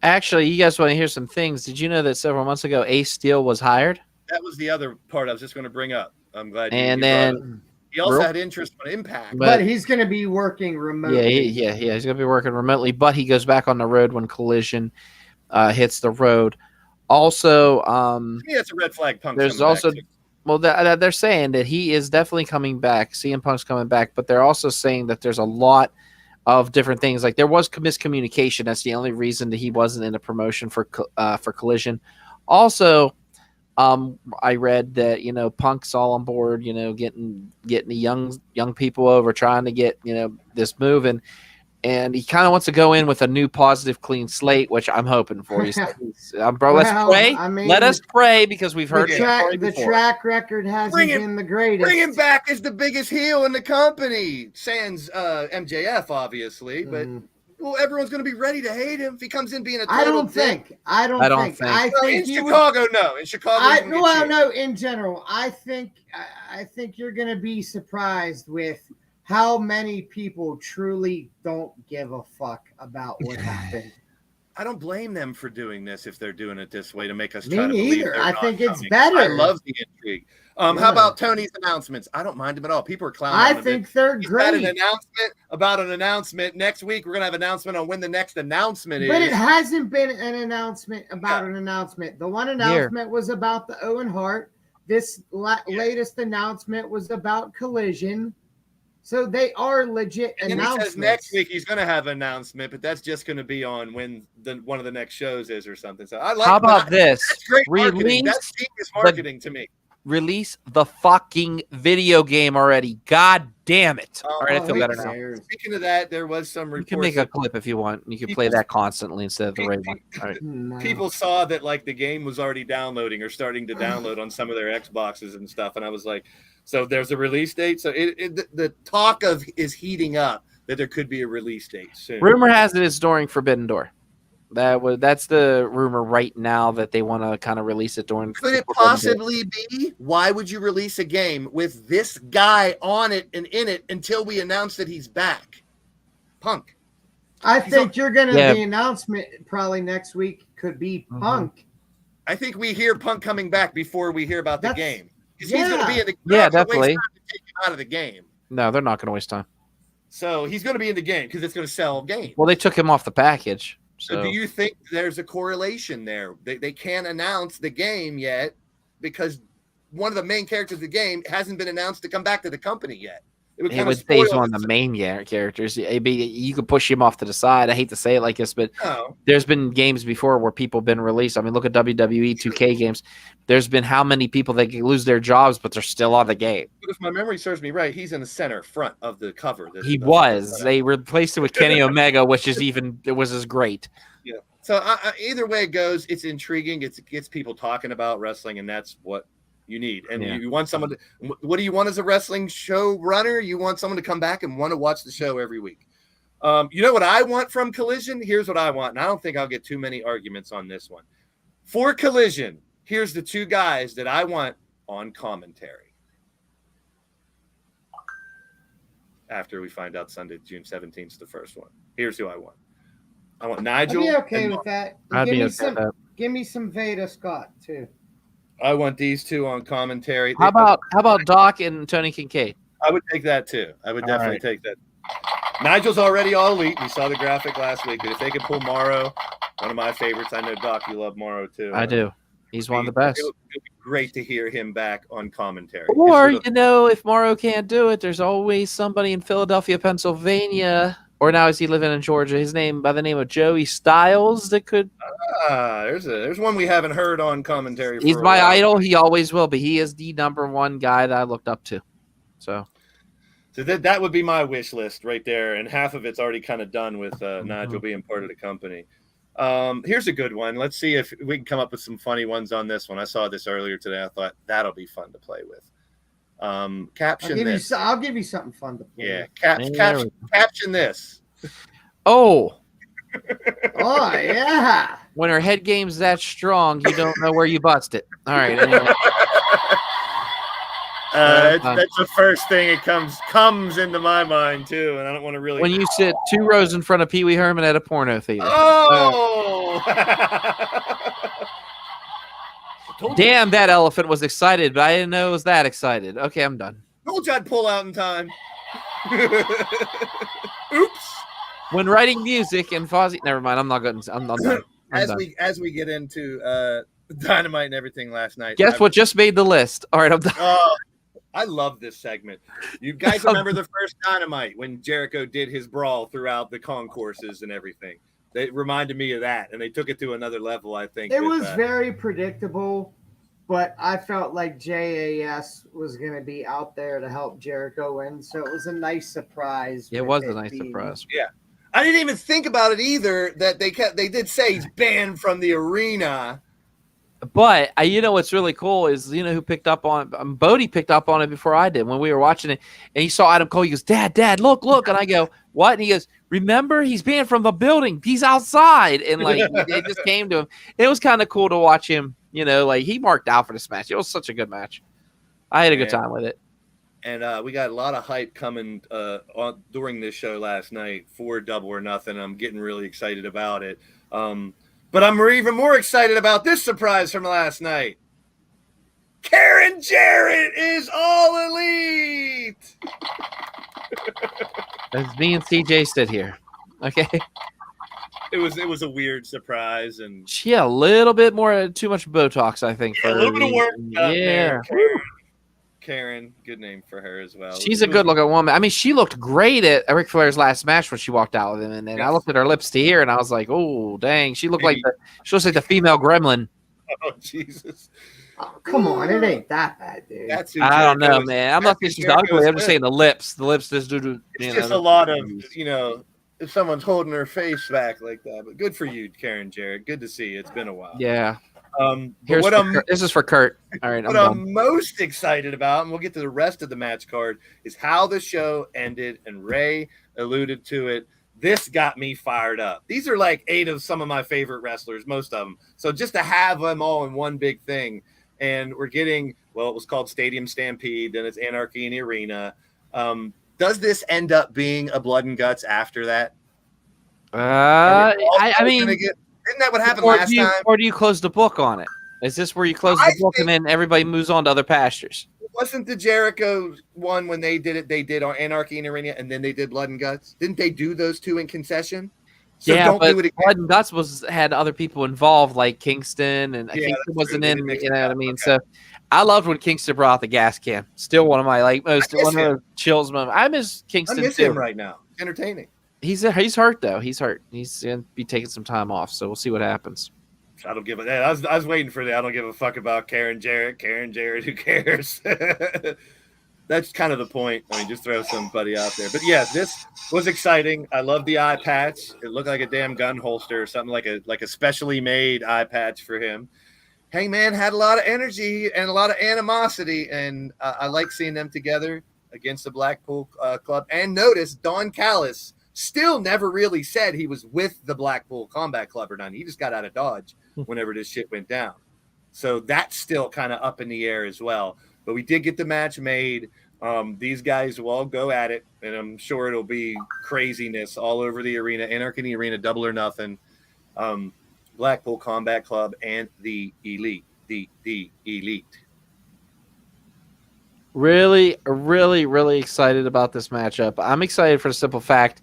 Speaker 3: Actually, you guys want to hear some things. Did you know that several months ago, Ace Steel was hired?
Speaker 1: That was the other part I was just going to bring up. I'm glad.
Speaker 3: And then
Speaker 1: he also had interest on Impact,
Speaker 2: but he's going to be working remotely.
Speaker 3: Yeah. He's going to be working remotely, but he goes back on the road when Collision hits the road. Also,
Speaker 1: that's a red flag. Punk.
Speaker 3: There's also, they're saying that he is definitely coming back. CM Punk's coming back, but they're also saying that there's a lot of different things. Like there was miscommunication. That's the only reason that he wasn't in a promotion for Collision. Also, I read that Punk's all on board, getting the young people over, trying to get this moving, and he kind of wants to go in with a new positive, clean slate, which I'm hoping for. Let's pray. Let us pray because we've heard
Speaker 2: the track record hasn't been the greatest.
Speaker 1: Bring him back as the biggest heel in the company, sans MJF, obviously, but. Well, everyone's going to be ready to hate him if he comes in being a total
Speaker 2: I don't think.
Speaker 1: In Chicago, no. In Chicago,
Speaker 2: no. In general, I think you're going to be surprised with how many people truly don't give a fuck about what happened.
Speaker 1: I don't blame them for doing this if they're doing it this way to make us
Speaker 2: Me
Speaker 1: try to believe
Speaker 2: neither.
Speaker 1: they're
Speaker 2: I
Speaker 1: not
Speaker 2: think it's
Speaker 1: coming.
Speaker 2: better.
Speaker 1: I love the intrigue. How about Tony's announcements? I don't mind them at all. People are clowning.
Speaker 2: I think they're great.
Speaker 1: He's had an announcement about an announcement. Next week, we're going to have an announcement on when the next announcement is.
Speaker 2: But it hasn't been an announcement about an announcement. The one announcement was about the Owen Hart. This latest announcement was about Collision. So they are legit announcements.
Speaker 1: He says next week he's going to have an announcement, but that's just going to be on when one of the next shows is or something. So I like.
Speaker 3: How about this?
Speaker 1: That's great marketing. That's genius marketing to me.
Speaker 3: Release the fucking video game already. God damn it. All right, I feel better now.
Speaker 1: Speaking of that, there was some reports.
Speaker 3: You can make a clip if you want. You can play that constantly instead of the Ray one. All right.
Speaker 1: People saw that like the game was already downloading or starting to download on some of their Xboxes and stuff. And I was like, so there's a release date. So the talk is heating up that there could be a release date soon.
Speaker 3: Rumor has it it's during Forbidden Door. That's the rumor right now that they want to kind of release it during.
Speaker 1: Could it possibly be? Why would you release a game with this guy on it and in it until we announce that he's back? Punk.
Speaker 2: I think you're going to, the announcement probably next week could be Punk.
Speaker 1: I think we hear Punk coming back before we hear about the game. Because he's going to be in the
Speaker 3: game. Yeah, definitely.
Speaker 1: Take him out of the game.
Speaker 3: No, they're not going to waste time.
Speaker 1: So he's going to be in the game because it's going to sell games.
Speaker 3: Well, they took him off the package.
Speaker 1: So do you think there's a correlation there? They can't announce the game yet because one of the main characters of the game hasn't been announced to come back to the company yet. It would
Speaker 3: stay one of the main characters. You could push him off to the side. I hate to say it like this, but there's been games before where people have been released. I mean, look at WWE 2K games. There's been how many people that lose their jobs, but they're still on the game.
Speaker 1: But if my memory serves me right, he's in the center front of the cover.
Speaker 3: They replaced it with Kenny Omega, which is it was as great.
Speaker 1: Yeah. So either way it goes, it's intriguing. It gets people talking about wrestling, and that's what you need. And you want someone to, what do you want as a wrestling show runner? You want someone to come back and want to watch the show every week. You know what I want from Collision? Here's what I want. And I don't think I'll get too many arguments on this one. For Collision, here's the two guys that I want on commentary. After we find out Sunday, June 17th is the first one. Here's who I want. I want Nigel.
Speaker 2: I'd be okay with that. Give me some Veda Scott too.
Speaker 1: I want these two on commentary.
Speaker 3: How about Doc and Tony Kincaid?
Speaker 1: I would take that too. I would definitely take that. Nigel's already all elite. We saw the graphic last week. But if they could pull Morrow, one of my favorites. I know, Doc, you love Morrow too.
Speaker 3: I do. He's one of the best.
Speaker 1: It would be great to hear him back on commentary.
Speaker 3: Or, if Morrow can't do it, there's always somebody in Philadelphia, Pennsylvania, or now is he living in Georgia? His name by the name of Joey Styles that could.
Speaker 1: There's one we haven't heard on commentary.
Speaker 3: He's my idol. He always will be. He is the number one guy that I looked up to. So
Speaker 1: that would be my wish list right there, and half of it's already kind of done with Nigel being part of the company. Here's a good one. Let's see if we can come up with some funny ones on this one. I saw this earlier today. I thought that'll be fun to play with. Caption this.
Speaker 2: I'll give you something fun to play.
Speaker 1: Yeah, caption this.
Speaker 3: Oh,
Speaker 2: yeah.
Speaker 3: When her head game's that strong, you don't know where you bust it. All right. Anyway.
Speaker 1: That's the first thing that comes into my mind too, and I don't want to really.
Speaker 3: When you sit 2 rows in front of Pee Wee Herman at a porno theater.
Speaker 1: Oh.
Speaker 3: Damn, that elephant was excited, but I didn't know it was that excited. Okay, I'm done.
Speaker 1: Told you I'd pull out in time. Oops.
Speaker 3: When writing music and Fozzie, never mind. I'm not going. I'm done.
Speaker 1: As we get into Dynamite and everything last night.
Speaker 3: Guess what just made the list? All right, I'm done.
Speaker 1: I love this segment. You guys remember the first Dynamite when Jericho did his brawl throughout the concourses and everything? They reminded me of that, and they took it to another level, I think.
Speaker 2: It was very predictable, but I felt like JAS was going to be out there to help Jericho win, so it was a nice surprise.
Speaker 3: It was a nice surprise.
Speaker 1: Yeah. I didn't even think about it either, that they did say he's banned from the arena.
Speaker 3: But what's really cool is who picked up on Bodie picked up on it before I did when we were watching it, and he saw Adam Cole. He goes, Dad, look, and I go, what? And he goes, remember, he's banned from the building. He's outside, and it just came to him. It was kind of cool to watch him. He marked out for this match. It was such a good match. I had a good time with it.
Speaker 1: And we got a lot of hype coming during this show last night for Double or Nothing. I'm getting really excited about it. But I'm even more excited about this surprise from last night. Karen Jarrett is all elite.
Speaker 3: As me and CJ sit here. Okay.
Speaker 1: It was a weird surprise, and
Speaker 3: she had a little bit more too much Botox, I think.
Speaker 1: Yeah, a little bit of work.
Speaker 3: Yeah.
Speaker 1: Karen, good name for her as well.
Speaker 3: She's a good-looking woman. I mean, she looked great at Ric Flair's last match when she walked out with him, and then I looked at her lips to here, and I was like, "Oh, dang!" She looked like the female gremlin.
Speaker 1: Oh, Jesus!
Speaker 2: Oh, come on, it ain't that bad, dude.
Speaker 3: I don't know, man. I'm not saying she's ugly. I'm just saying the lips. The lips just do.
Speaker 1: It's just a lot of if someone's holding her face back like that. But good for you, Karen Jarrett. Good to see you. It's been a while.
Speaker 3: Yeah.
Speaker 1: This
Speaker 3: is for Kurt. All right.
Speaker 1: I'm most excited about, and we'll get to the rest of the match card, is how the show ended. And Ray alluded to it. This got me fired up. These are like 8 of some of my favorite wrestlers, most of them. So just to have them all in one big thing, and we're getting, well, it was called Stadium Stampede, then it's Anarchy in the Arena. Does this end up being a Blood and Guts after that?
Speaker 3: I mean,
Speaker 1: isn't that what happened last time?
Speaker 3: Or do you close the book on it? Is this where you close the book and then everybody moves on to other pastures?
Speaker 1: Wasn't the Jericho one when they did it? They did on Anarchy in the Arena, and then they did Blood and Guts. Didn't they do those two in concession? So
Speaker 3: yeah,
Speaker 1: don't
Speaker 3: but
Speaker 1: do it again.
Speaker 3: Blood and Guts had other people involved, like Kingston, and Kingston wasn't in. You know what I mean? Okay. So I loved when Kingston brought out the gas can. Still one of my most one of the chills moments. I miss Kingston.
Speaker 1: I miss him right now. Entertaining.
Speaker 3: He's hurt though. He's hurt. He's gonna be taking some time off. So we'll see what happens.
Speaker 1: I don't give a. I was waiting for that. I don't give a fuck about Karen Jarrett. Who cares? That's kind of the point. I mean, just throw somebody out there. But yeah, this was exciting. I love the eye patch. It looked like a damn gun holster or something, like a specially made eye patch for him. Hangman had a lot of energy and a lot of animosity, and I like seeing them together against the Blackpool Club. And notice Don Callis still never really said he was with the Blackpool Combat Club or not. He just got out of Dodge whenever this shit went down. So that's still kind of up in the air as well. But we did get the match made. These guys will all go at it, and I'm sure it'll be craziness all over the arena. Anarchy in the Arena, Double or Nothing, Blackpool Combat Club, and the Elite. The Elite.
Speaker 3: Really, really, really excited about this matchup. I'm excited for the simple fact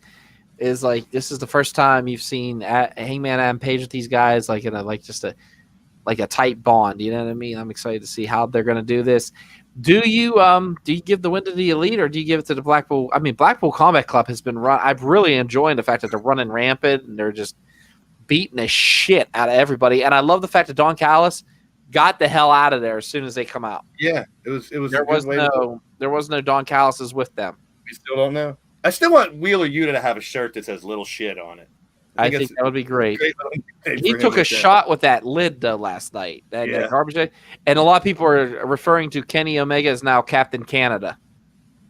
Speaker 3: is like this is the first time you've seen Hangman Adam Page with these guys like in a tight bond. You know what I mean? I'm excited to see how they're going to do this. Do you give the win to the Elite or do you give it to the Blackpool? I mean, Blackpool Combat Club has been run. I've really enjoyed the fact that they're running rampant and they're just beating the shit out of everybody. And I love the fact that Don Callis got the hell out of there as soon as they come out.
Speaker 1: Yeah, it was.
Speaker 3: There was no Don Callis with them.
Speaker 1: We still don't know. I still want Wheeler Yuta to have a shirt that says "little shit" on it.
Speaker 3: I think that would be great. He took a shot with that lid though last night. That garbage. And a lot of people are referring to Kenny Omega as now Captain Canada.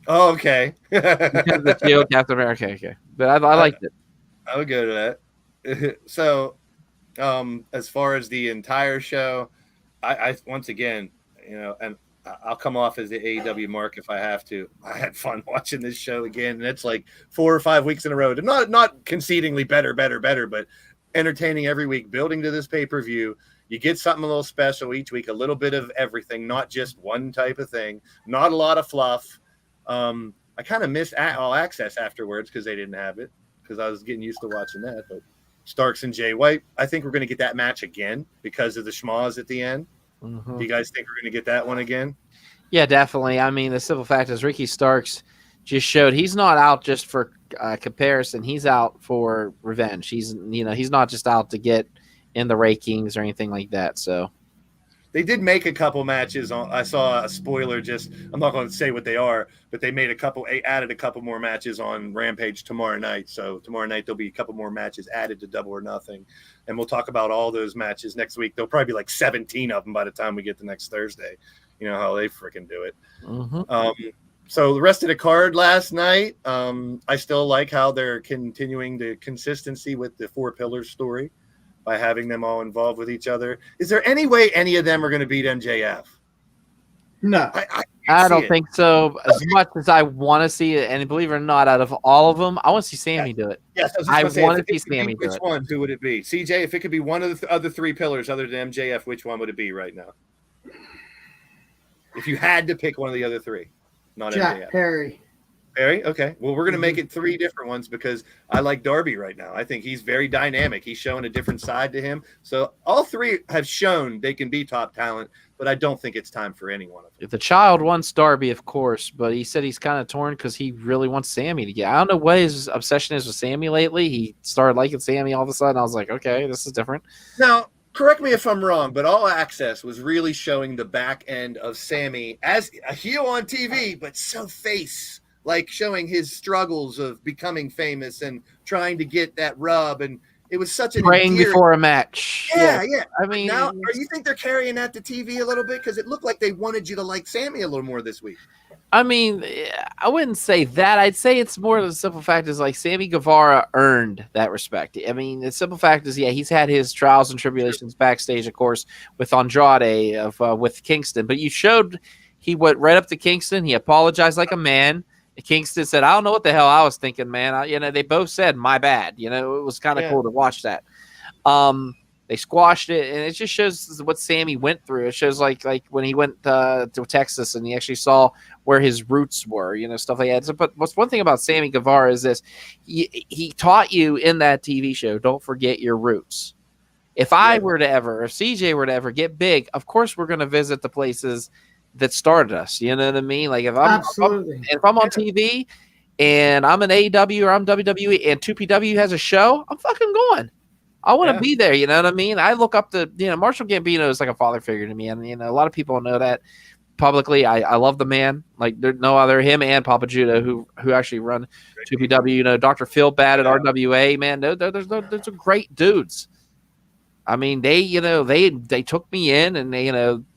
Speaker 1: Oh, okay.
Speaker 3: Because the Geo Captain America. Okay, but I liked it.
Speaker 1: I would go to that. So, as far as the entire show, I once again, and I'll come off as the AEW mark if I have to. I had fun watching this show again, and it's like 4 or 5 weeks in a row. Not concedingly better, but entertaining every week, building to this pay-per-view. You get something a little special each week, a little bit of everything, not just one type of thing, not a lot of fluff. I kind of missed All Access afterwards because they didn't have it because I was getting used to watching that. But Starks and Jay White, I think we're going to get that match again because of the schmoz at the end. Mm-hmm. Do you guys think we're going to get that one again? Yeah,
Speaker 3: definitely. I mean, the simple fact is Ricky Starks just showed he's not out just for comparison. He's out for revenge. He's not just out to get in the rankings or anything like that. So
Speaker 1: they did make a couple matches. I saw a spoiler. I'm not going to say what they are, but they added a couple more matches on Rampage tomorrow night. So tomorrow night there'll be a couple more matches added to Double or Nothing, and we'll talk about all those matches next week. There'll probably be like 17 of them by the time we get to next Thursday. You know how they freaking do it. Mm-hmm. So the rest of the card last night, I still like how they're continuing the consistency with the 4 Pillars story by having them all involved with each other. Is there any way any of them are going to beat MJF?
Speaker 2: No.
Speaker 3: I don't think so. As much as I want to see it, and believe it or not, out of all of them, I want to see Sammy do it.
Speaker 1: Yes,
Speaker 3: I want to see Sammy do it.
Speaker 1: Which one? Who would it be? CJ, if it could be one of the other 3 pillars other than MJF, which one would it be right now? If you had to pick one of the other 3, not
Speaker 2: Jack
Speaker 1: MJF.
Speaker 2: Perry.
Speaker 1: Perry? Okay. Well, we're going to make it 3 different ones because I like Darby right now. I think he's very dynamic. He's showing a different side to him. So all 3 have shown they can be top talent, but I don't think it's time for any one of them.
Speaker 3: The child wants Darby, of course, but he said he's kind of torn because he really wants Sammy to get. I don't know what his obsession is with Sammy lately. He started liking Sammy all of a sudden. I was like, okay, this is different.
Speaker 1: Now, correct me if I'm wrong, but All Access was really showing the back end of Sammy as a heel on TV, but so face. Like showing his struggles of becoming famous and trying to get that rub. And it was such an
Speaker 3: praying before a match.
Speaker 1: Yeah.
Speaker 3: I mean,
Speaker 1: now, are you think they're carrying that to TV a little bit? Because it looked like they wanted you to like Sammy a little more this week.
Speaker 3: I mean, I wouldn't say that. I'd say it's more of the simple fact is like Sammy Guevara earned that respect. I mean, the simple fact is, yeah, he's had his trials and tribulations backstage, of course, with Andrade, with Kingston. But you showed he went right up to Kingston. He apologized like a man. Kingston said, "I don't know what the hell I was thinking, man." They both said, "My bad." It was kind of cool to watch that. They squashed it, and it just shows what Sammy went through. It shows like when he went to Texas and he actually saw where his roots were, stuff like that. So, but what's one thing about Sammy Guevara is this: he taught you in that TV show, don't forget your roots. If CJ were to ever get big, of course we're going to visit the places that started us. You know what I mean? Like if I'm on TV and I'm an AEW or I'm WWE and 2PW has a show, I'm fucking going. I want to be there, you know what I mean? I look up to, Marshall Gambino is like a father figure to me. And, a lot of people know that publicly. I love the man. Like, there's no other, him and Papa Judah, who actually run 2PW. Dr. Phil Bad at RWA, man. Those are great dudes. I mean, they took me in and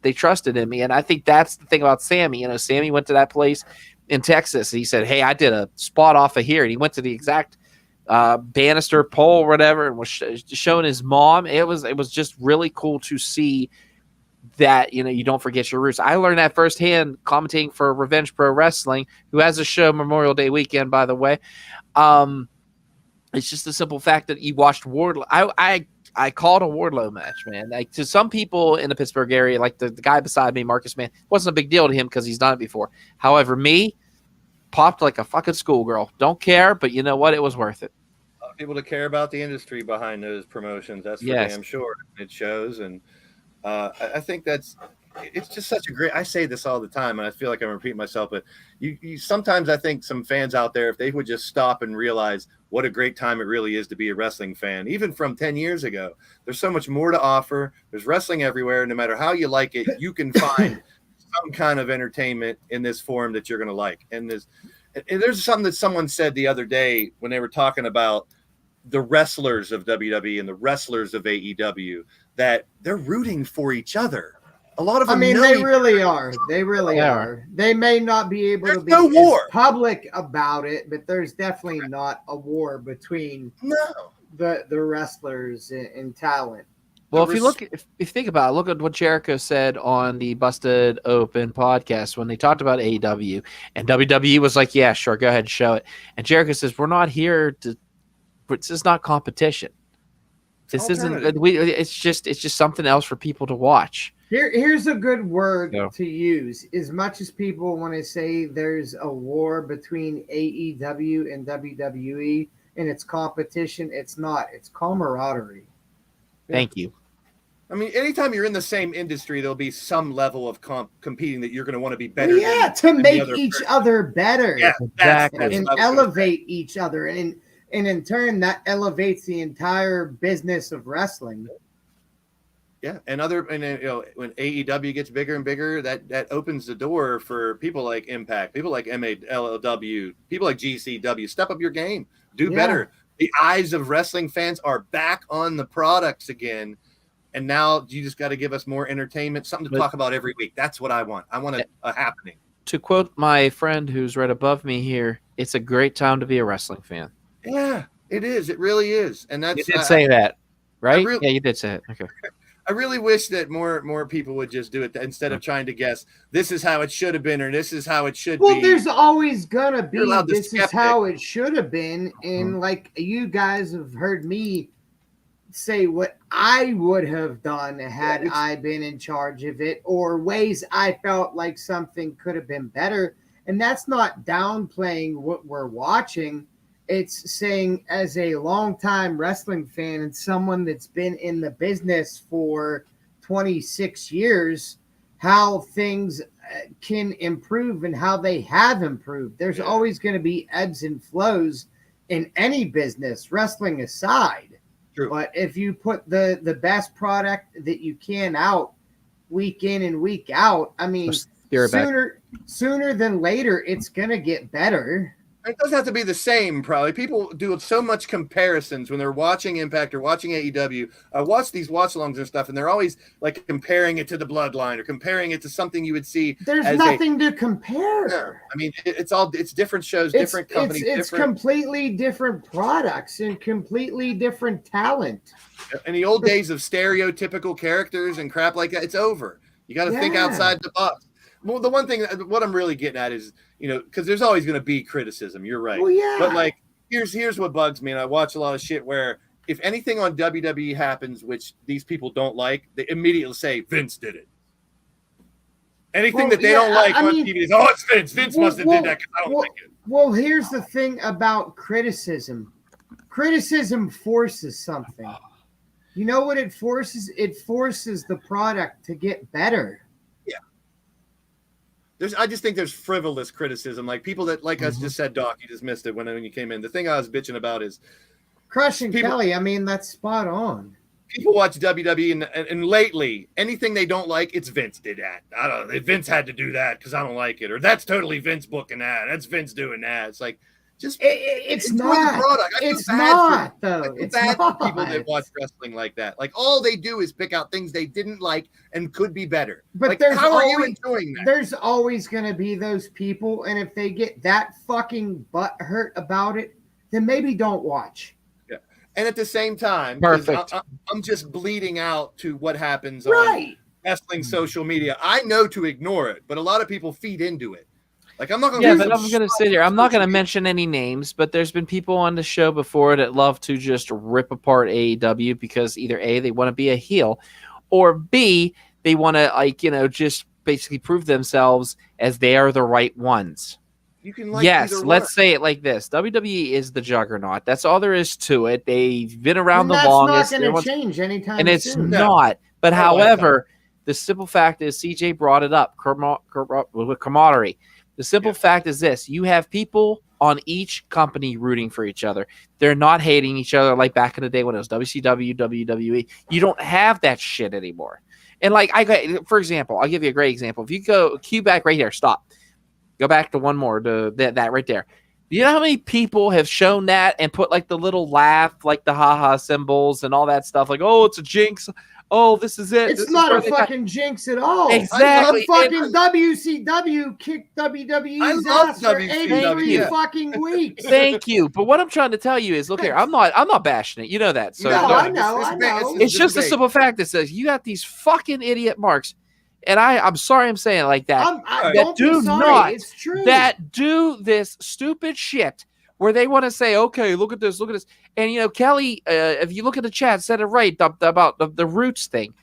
Speaker 3: they trusted in me. And I think that's the thing about Sammy. Sammy went to that place in Texas. And he said, "Hey, I did a spot off of here." And he went to the exact banister pole or whatever and was showing his mom. It was just really cool to see that you don't forget your roots. I learned that firsthand commentating for Revenge Pro Wrestling, who has a show Memorial Day weekend, by the way. It's just the simple fact that you watched Wardlow. I called a Wardlow match, man. Like, to some people in the Pittsburgh area, like the guy beside me, Marcus, man, wasn't a big deal to him because he's done it before. However, me, popped like a fucking schoolgirl. Don't care, but you know what? It was worth it.
Speaker 1: A lot of people to care about the industry behind those promotions. That's for damn sure. It shows, and I think it's just such a great. I say this all the time, and I feel like I'm repeating myself, but you sometimes I think some fans out there, if they would just stop and realize what a great time it really is to be a wrestling fan, even from 10 years ago. There's so much more to offer. There's wrestling everywhere. No matter how you like it, you can find some kind of entertainment in this form that you're going to like. And there's something that someone said the other day when they were talking about the wrestlers of WWE and the wrestlers of AEW, that they're rooting for each other. A lot of them
Speaker 2: they really are. They really are. They may not be able to be as public about it, but there's definitely not a war between the wrestlers and talent.
Speaker 3: Well, if you think about it, look at what Jericho said on the Busted Open podcast when they talked about AEW, and WWE was like, "Yeah, sure, go ahead and show it." And Jericho says, "We're not here to. This is not competition. This isn't. It's just something else for people to watch."
Speaker 2: Here's a good word to use. As much as people want to say there's a war between AEW and WWE and it's competition, it's not. It's camaraderie.
Speaker 3: Thank you.
Speaker 1: I mean, anytime you're in the same industry, there'll be some level of competing that you're going to want to be better.
Speaker 2: Yeah, to make each other better.
Speaker 1: Yeah, exactly.
Speaker 2: And elevate each other. And in turn, that elevates the entire business of wrestling.
Speaker 1: Yeah, and when AEW gets bigger and bigger, that opens the door for people like Impact, people like MLW, people like GCW. Step up your game, do better. The eyes of wrestling fans are back on the products again, and now you just got to give us more entertainment, something to talk about every week. That's what I want. I want a happening.
Speaker 3: To quote my friend who's right above me here, it's a great time to be a wrestling fan.
Speaker 1: Yeah, it is. It really is. And that's
Speaker 3: you did say that, right? Yeah, you did say it. Okay.
Speaker 1: I really wish that more people would just do it instead of trying to guess this is how it should have been or this is how it should be.
Speaker 2: Well, there's always gonna be this is how it should have been, and like you guys have heard me say what I would have done had I been in charge of it, or ways I felt like something could have been better. And that's not downplaying what we're watching. It's saying, as a longtime wrestling fan and someone that's been in the business for 26 years, how things can improve and how they have improved. There's always going to be ebbs and flows in any business, wrestling aside.
Speaker 1: True.
Speaker 2: But if you put the best product that you can out week in and week out, I mean, sooner than later, it's going to get better.
Speaker 1: It doesn't have to be the same, probably. People do so much comparisons when they're watching Impact or watching AEW. I watch these watch-alongs and stuff, and they're always like comparing it to the Bloodline or comparing it to something you would see.
Speaker 2: There's nothing to compare.
Speaker 1: I mean, it's different shows, different companies.
Speaker 2: It's completely different products and completely different talent.
Speaker 1: In the old days of stereotypical characters and crap like that, it's over. You got to think outside the box. Well, the one thing, what I'm really getting at is, because there's always going to be criticism. You're right.
Speaker 2: Well, yeah.
Speaker 1: But like, here's what bugs me, and I watch a lot of shit where if anything on WWE happens, which these people don't like, they immediately say Vince did it. Anything that they don't like on TV is, oh, it's Vince. Vince must have did that because I don't like it.
Speaker 2: Well, here's the thing about criticism. Criticism forces something. You know what it forces? It forces the product to get better.
Speaker 1: I just think there's frivolous criticism, like people that, like us just said, Doc, you just missed it when you came in. The thing I was bitching about is
Speaker 2: Crushing Kelly. I mean, that's spot on.
Speaker 1: People watch WWE and lately anything they don't like, it's Vince did that. I don't know. Vince had to do that because I don't like it, or that's totally Vince booking that. That's Vince doing that. It's like just
Speaker 2: it's not. It's not though. It's bad for
Speaker 1: people that watch wrestling like that. Like all they do is pick out things they didn't like and could be better.
Speaker 2: But
Speaker 1: like, how are you enjoying that?
Speaker 2: There's always going to be those people, and if they get that fucking butt hurt about it, then maybe don't watch.
Speaker 1: Yeah, and at the same time,
Speaker 3: perfect.
Speaker 1: I'm just bleeding out to what happens
Speaker 2: on
Speaker 1: wrestling social media. I know to ignore it, but a lot of people feed into it. Like I'm not going.
Speaker 3: Yeah, but I'm going to sit here. I'm not going to mention any names, but there's been people on the show before that love to just rip apart AEW because either A, they want to be a heel, or B, they want to just basically prove themselves as they are the right ones.
Speaker 1: You can like
Speaker 3: let's say it like this: WWE is the juggernaut. That's all there is to it. They've been around the longest.
Speaker 2: That's not going to change anytime
Speaker 3: and it's
Speaker 2: soon.
Speaker 3: not. But however, the simple fact is, CJ brought it up. Camaraderie. The simple fact is this: you have people on each company rooting for each other. They're not hating each other like back in the day when it was WCW, WWE. You don't have that shit anymore. And for example, I'll give you a great example. If you go cue back right here, stop. Go back to one more, that right there. Do you know how many people have shown that and put like the little laugh, like the haha symbols and all that stuff? Like, oh, it's a jinx. Oh, this is it.
Speaker 2: It's not a fucking jinx at all.
Speaker 3: Exactly.
Speaker 2: Fucking WCW kicked WWE's ass for 83 fucking weeks.
Speaker 3: Thank you. But what I'm trying to tell you is, look here, I'm not bashing it. You know that. So
Speaker 2: no, I know.
Speaker 3: It's just a simple fact that says you got these fucking idiot marks. And I'm sorry I'm saying it like that.
Speaker 2: It's true.
Speaker 3: That do this stupid shit where they want to say, okay, look at this. And, Kelly, if you look at the chat, said it right about the Roots thing.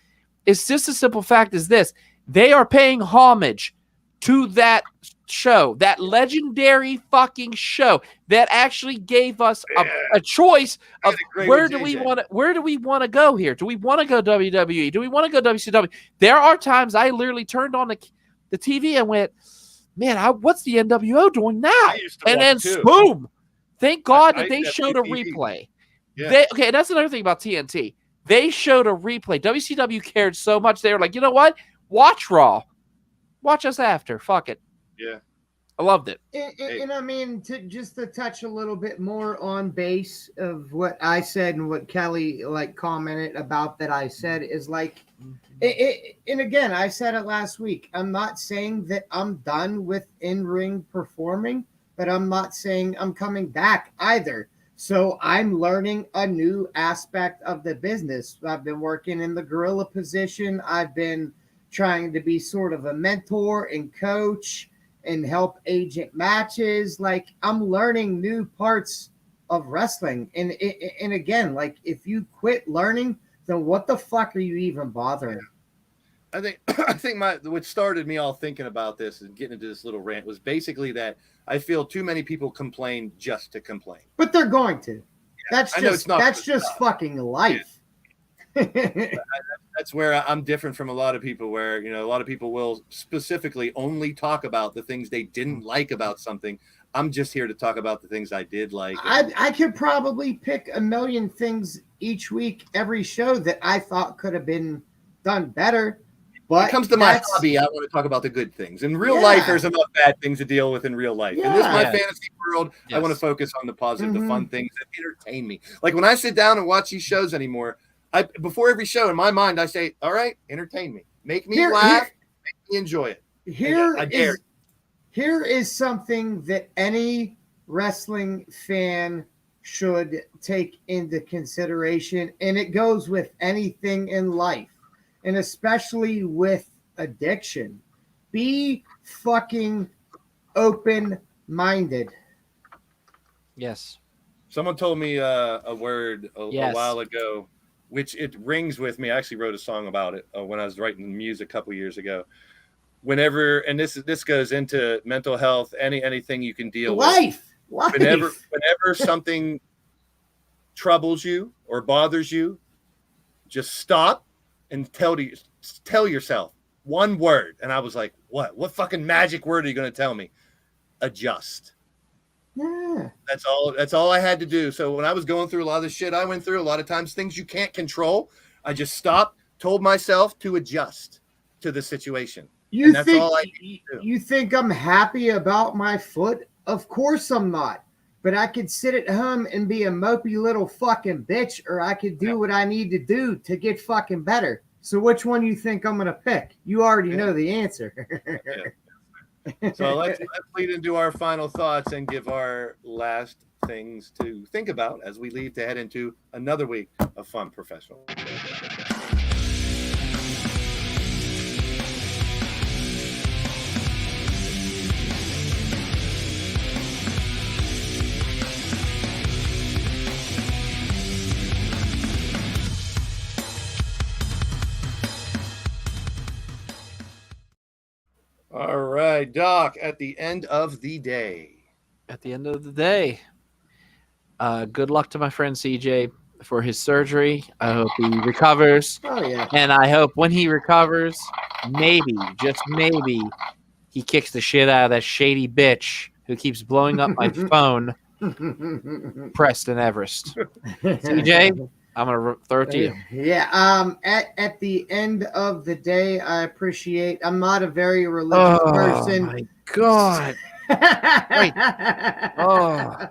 Speaker 3: It's just a simple fact is this. They are paying homage to that show, that legendary fucking show that actually gave us a choice of where do we want to go here? Do we want to go WWE? Do we want to go WCW? There are times I literally turned on the TV and went, man, what's the NWO doing now? And then boom. Thank God that they showed a replay. Yeah. That's another thing about TNT. They showed a replay. WCW cared so much. They were like, you know what? Watch Raw. Watch us after. Fuck it.
Speaker 1: Yeah.
Speaker 3: I loved it.
Speaker 2: And I mean, to touch a little bit more on base of what I said and what Kelly commented about that I said is and again, I said it last week. I'm not saying that I'm done with in-ring performing, but I'm not saying I'm coming back either. So I'm learning a new aspect of the business. I've been working in the gorilla position. I've been trying to be sort of a mentor and coach and help agent matches. I'm learning new parts of wrestling. And again, if you quit learning, then what the fuck are you even bothering?
Speaker 1: I think what started me all thinking about this and getting into this little rant was basically that I feel too many people complain just to complain.
Speaker 2: But they're going to. Yeah, that's just fucking life.
Speaker 1: That's where I'm different from a lot of people where, a lot of people will specifically only talk about the things they didn't like about something. I'm just here to talk about the things I did like.
Speaker 2: I could probably pick a million things each week, every show that I thought could have been done better. But
Speaker 1: when it comes to my hobby, I want to talk about the good things. In real life, there's enough bad things to deal with in real life. And this is my fantasy world.
Speaker 3: Yes.
Speaker 1: I want to focus on the positive, the fun things that entertain me. Like when I sit down and watch these shows anymore, before every show in my mind, I say, all right, entertain me. Make me laugh. Make me enjoy it.
Speaker 2: Here is something that any wrestling fan should take into consideration, and it goes with anything in life, and especially with addiction. Be fucking open-minded.
Speaker 3: Yes.
Speaker 1: Someone told me a word a while ago, which it rings with me. I actually wrote a song about it when I was writing music a couple years ago. Whenever, and this goes into mental health, anything you can deal with. Whenever something troubles you or bothers you, just stop and tell yourself one word. And I was like, what fucking magic word are you going to tell me? Adjust.
Speaker 2: Yeah.
Speaker 1: That's all I had to do. So when I was going through a lot of the shit I went through, a lot of times things you can't control, I just stopped, told myself to adjust to the situation.
Speaker 2: You think I'm happy about my foot? Of course I'm not. But I could sit at home and be a mopey little fucking bitch, or I could do what I need to do to get fucking better. So which one you think I'm going to pick? You already know the answer.
Speaker 1: So let's lead into our final thoughts and give our last things to think about as we leave to head into another week of fun professional. All right, Doc, at the end of the day.
Speaker 3: Good luck to my friend CJ for his surgery. I hope he recovers.
Speaker 2: Oh, yeah.
Speaker 3: And I hope when he recovers, maybe, just maybe, he kicks the shit out of that shady bitch who keeps blowing up my phone, Preston Everest. CJ, I'm going to throw it to you.
Speaker 2: Yeah. At the end of the day, I appreciate. I'm not a very religious person.
Speaker 3: Oh my God. Wait. Oh.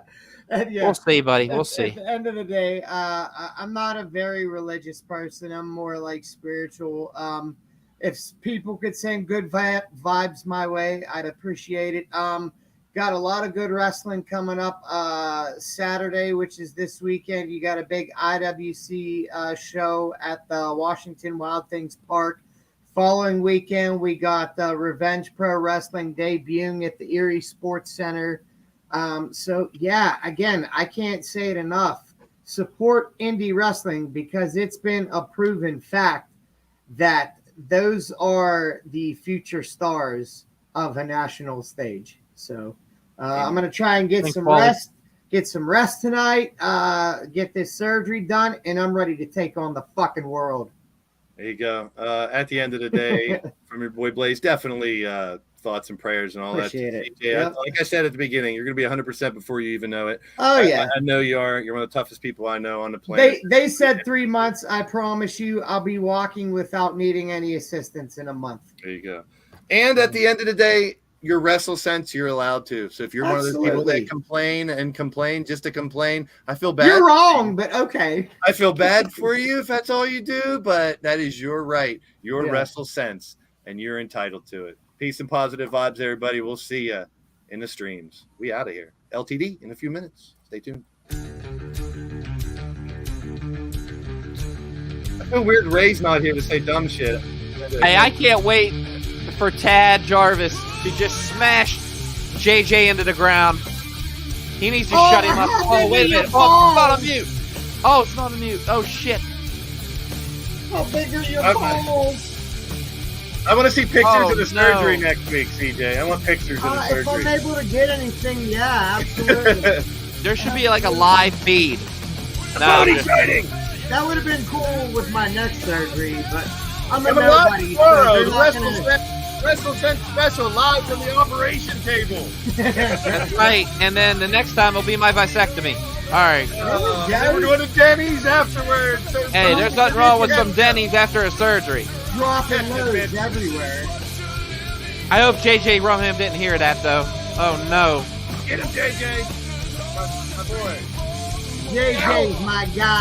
Speaker 2: Yeah.
Speaker 3: We'll see, buddy. We'll see.
Speaker 2: At the end of the day, I'm not a very religious person. I'm more like spiritual. If people could send good vibes my way, I'd appreciate it. Got a lot of good wrestling coming up Saturday, which is this weekend. You got a big IWC show at the Washington Wild Things Park. Following weekend, we got Revenge Pro Wrestling debuting at the Erie Sports Center. So, yeah, again, I can't say it enough. Support indie wrestling because it's been a proven fact that those are the future stars of a national stage. So I'm going to try and get some rest tonight, get this surgery done, and I'm ready to take on the fucking world.
Speaker 1: There you go. At the end of the day, from your boy Blaze, definitely thoughts and prayers and all
Speaker 2: Appreciate
Speaker 1: that.
Speaker 2: it.
Speaker 1: Yeah,
Speaker 2: Yep.
Speaker 1: like I said at the beginning, you're going to be 100% before you even know it.
Speaker 2: Oh, yeah.
Speaker 1: I know you are. You're one of the toughest people I know on the planet.
Speaker 2: They said 3 months. I promise you I'll be walking without needing any assistance in a month.
Speaker 1: There you go. And at the end of the day, your WrestleSense, you're allowed to. So if you're one of those people that complain just to complain, I feel bad.
Speaker 2: You're wrong, but okay.
Speaker 1: I feel bad for you if that's all you do, but that is your right, your WrestleSense, and you're entitled to it. Peace and positive vibes, everybody. We'll see you in the streams. We out of here. LTD in a few minutes. Stay tuned. I feel weird Ray's not here to say dumb shit.
Speaker 3: Hey, I can't wait for Tad Jarvis to just smash JJ into the ground. He needs to shut him up. Oh, wait a minute. Oh, it's not on mute. Oh, it's not on mute. Oh, shit.
Speaker 2: How big are your balls?
Speaker 1: I want to see pictures of the surgery next week, CJ. I want pictures of the surgery.
Speaker 2: If I'm able to get anything, yeah, absolutely.
Speaker 3: There should be like a live feed.
Speaker 1: That
Speaker 2: would have been cool with my neck surgery, but I'm a
Speaker 1: nobody.
Speaker 2: Tomorrow,
Speaker 1: the WrestleSense special live from the operation table.
Speaker 3: That's right. And then the next time will be my vasectomy. All right.
Speaker 1: We're going to Denny's afterwards.
Speaker 3: Hey, there's nothing wrong with some Denny's after a surgery.
Speaker 2: Dropping loads everywhere.
Speaker 3: I hope JJ Rumham didn't hear that, though. Oh, no.
Speaker 1: Get him, JJ. My boy.
Speaker 2: JJ's my guy.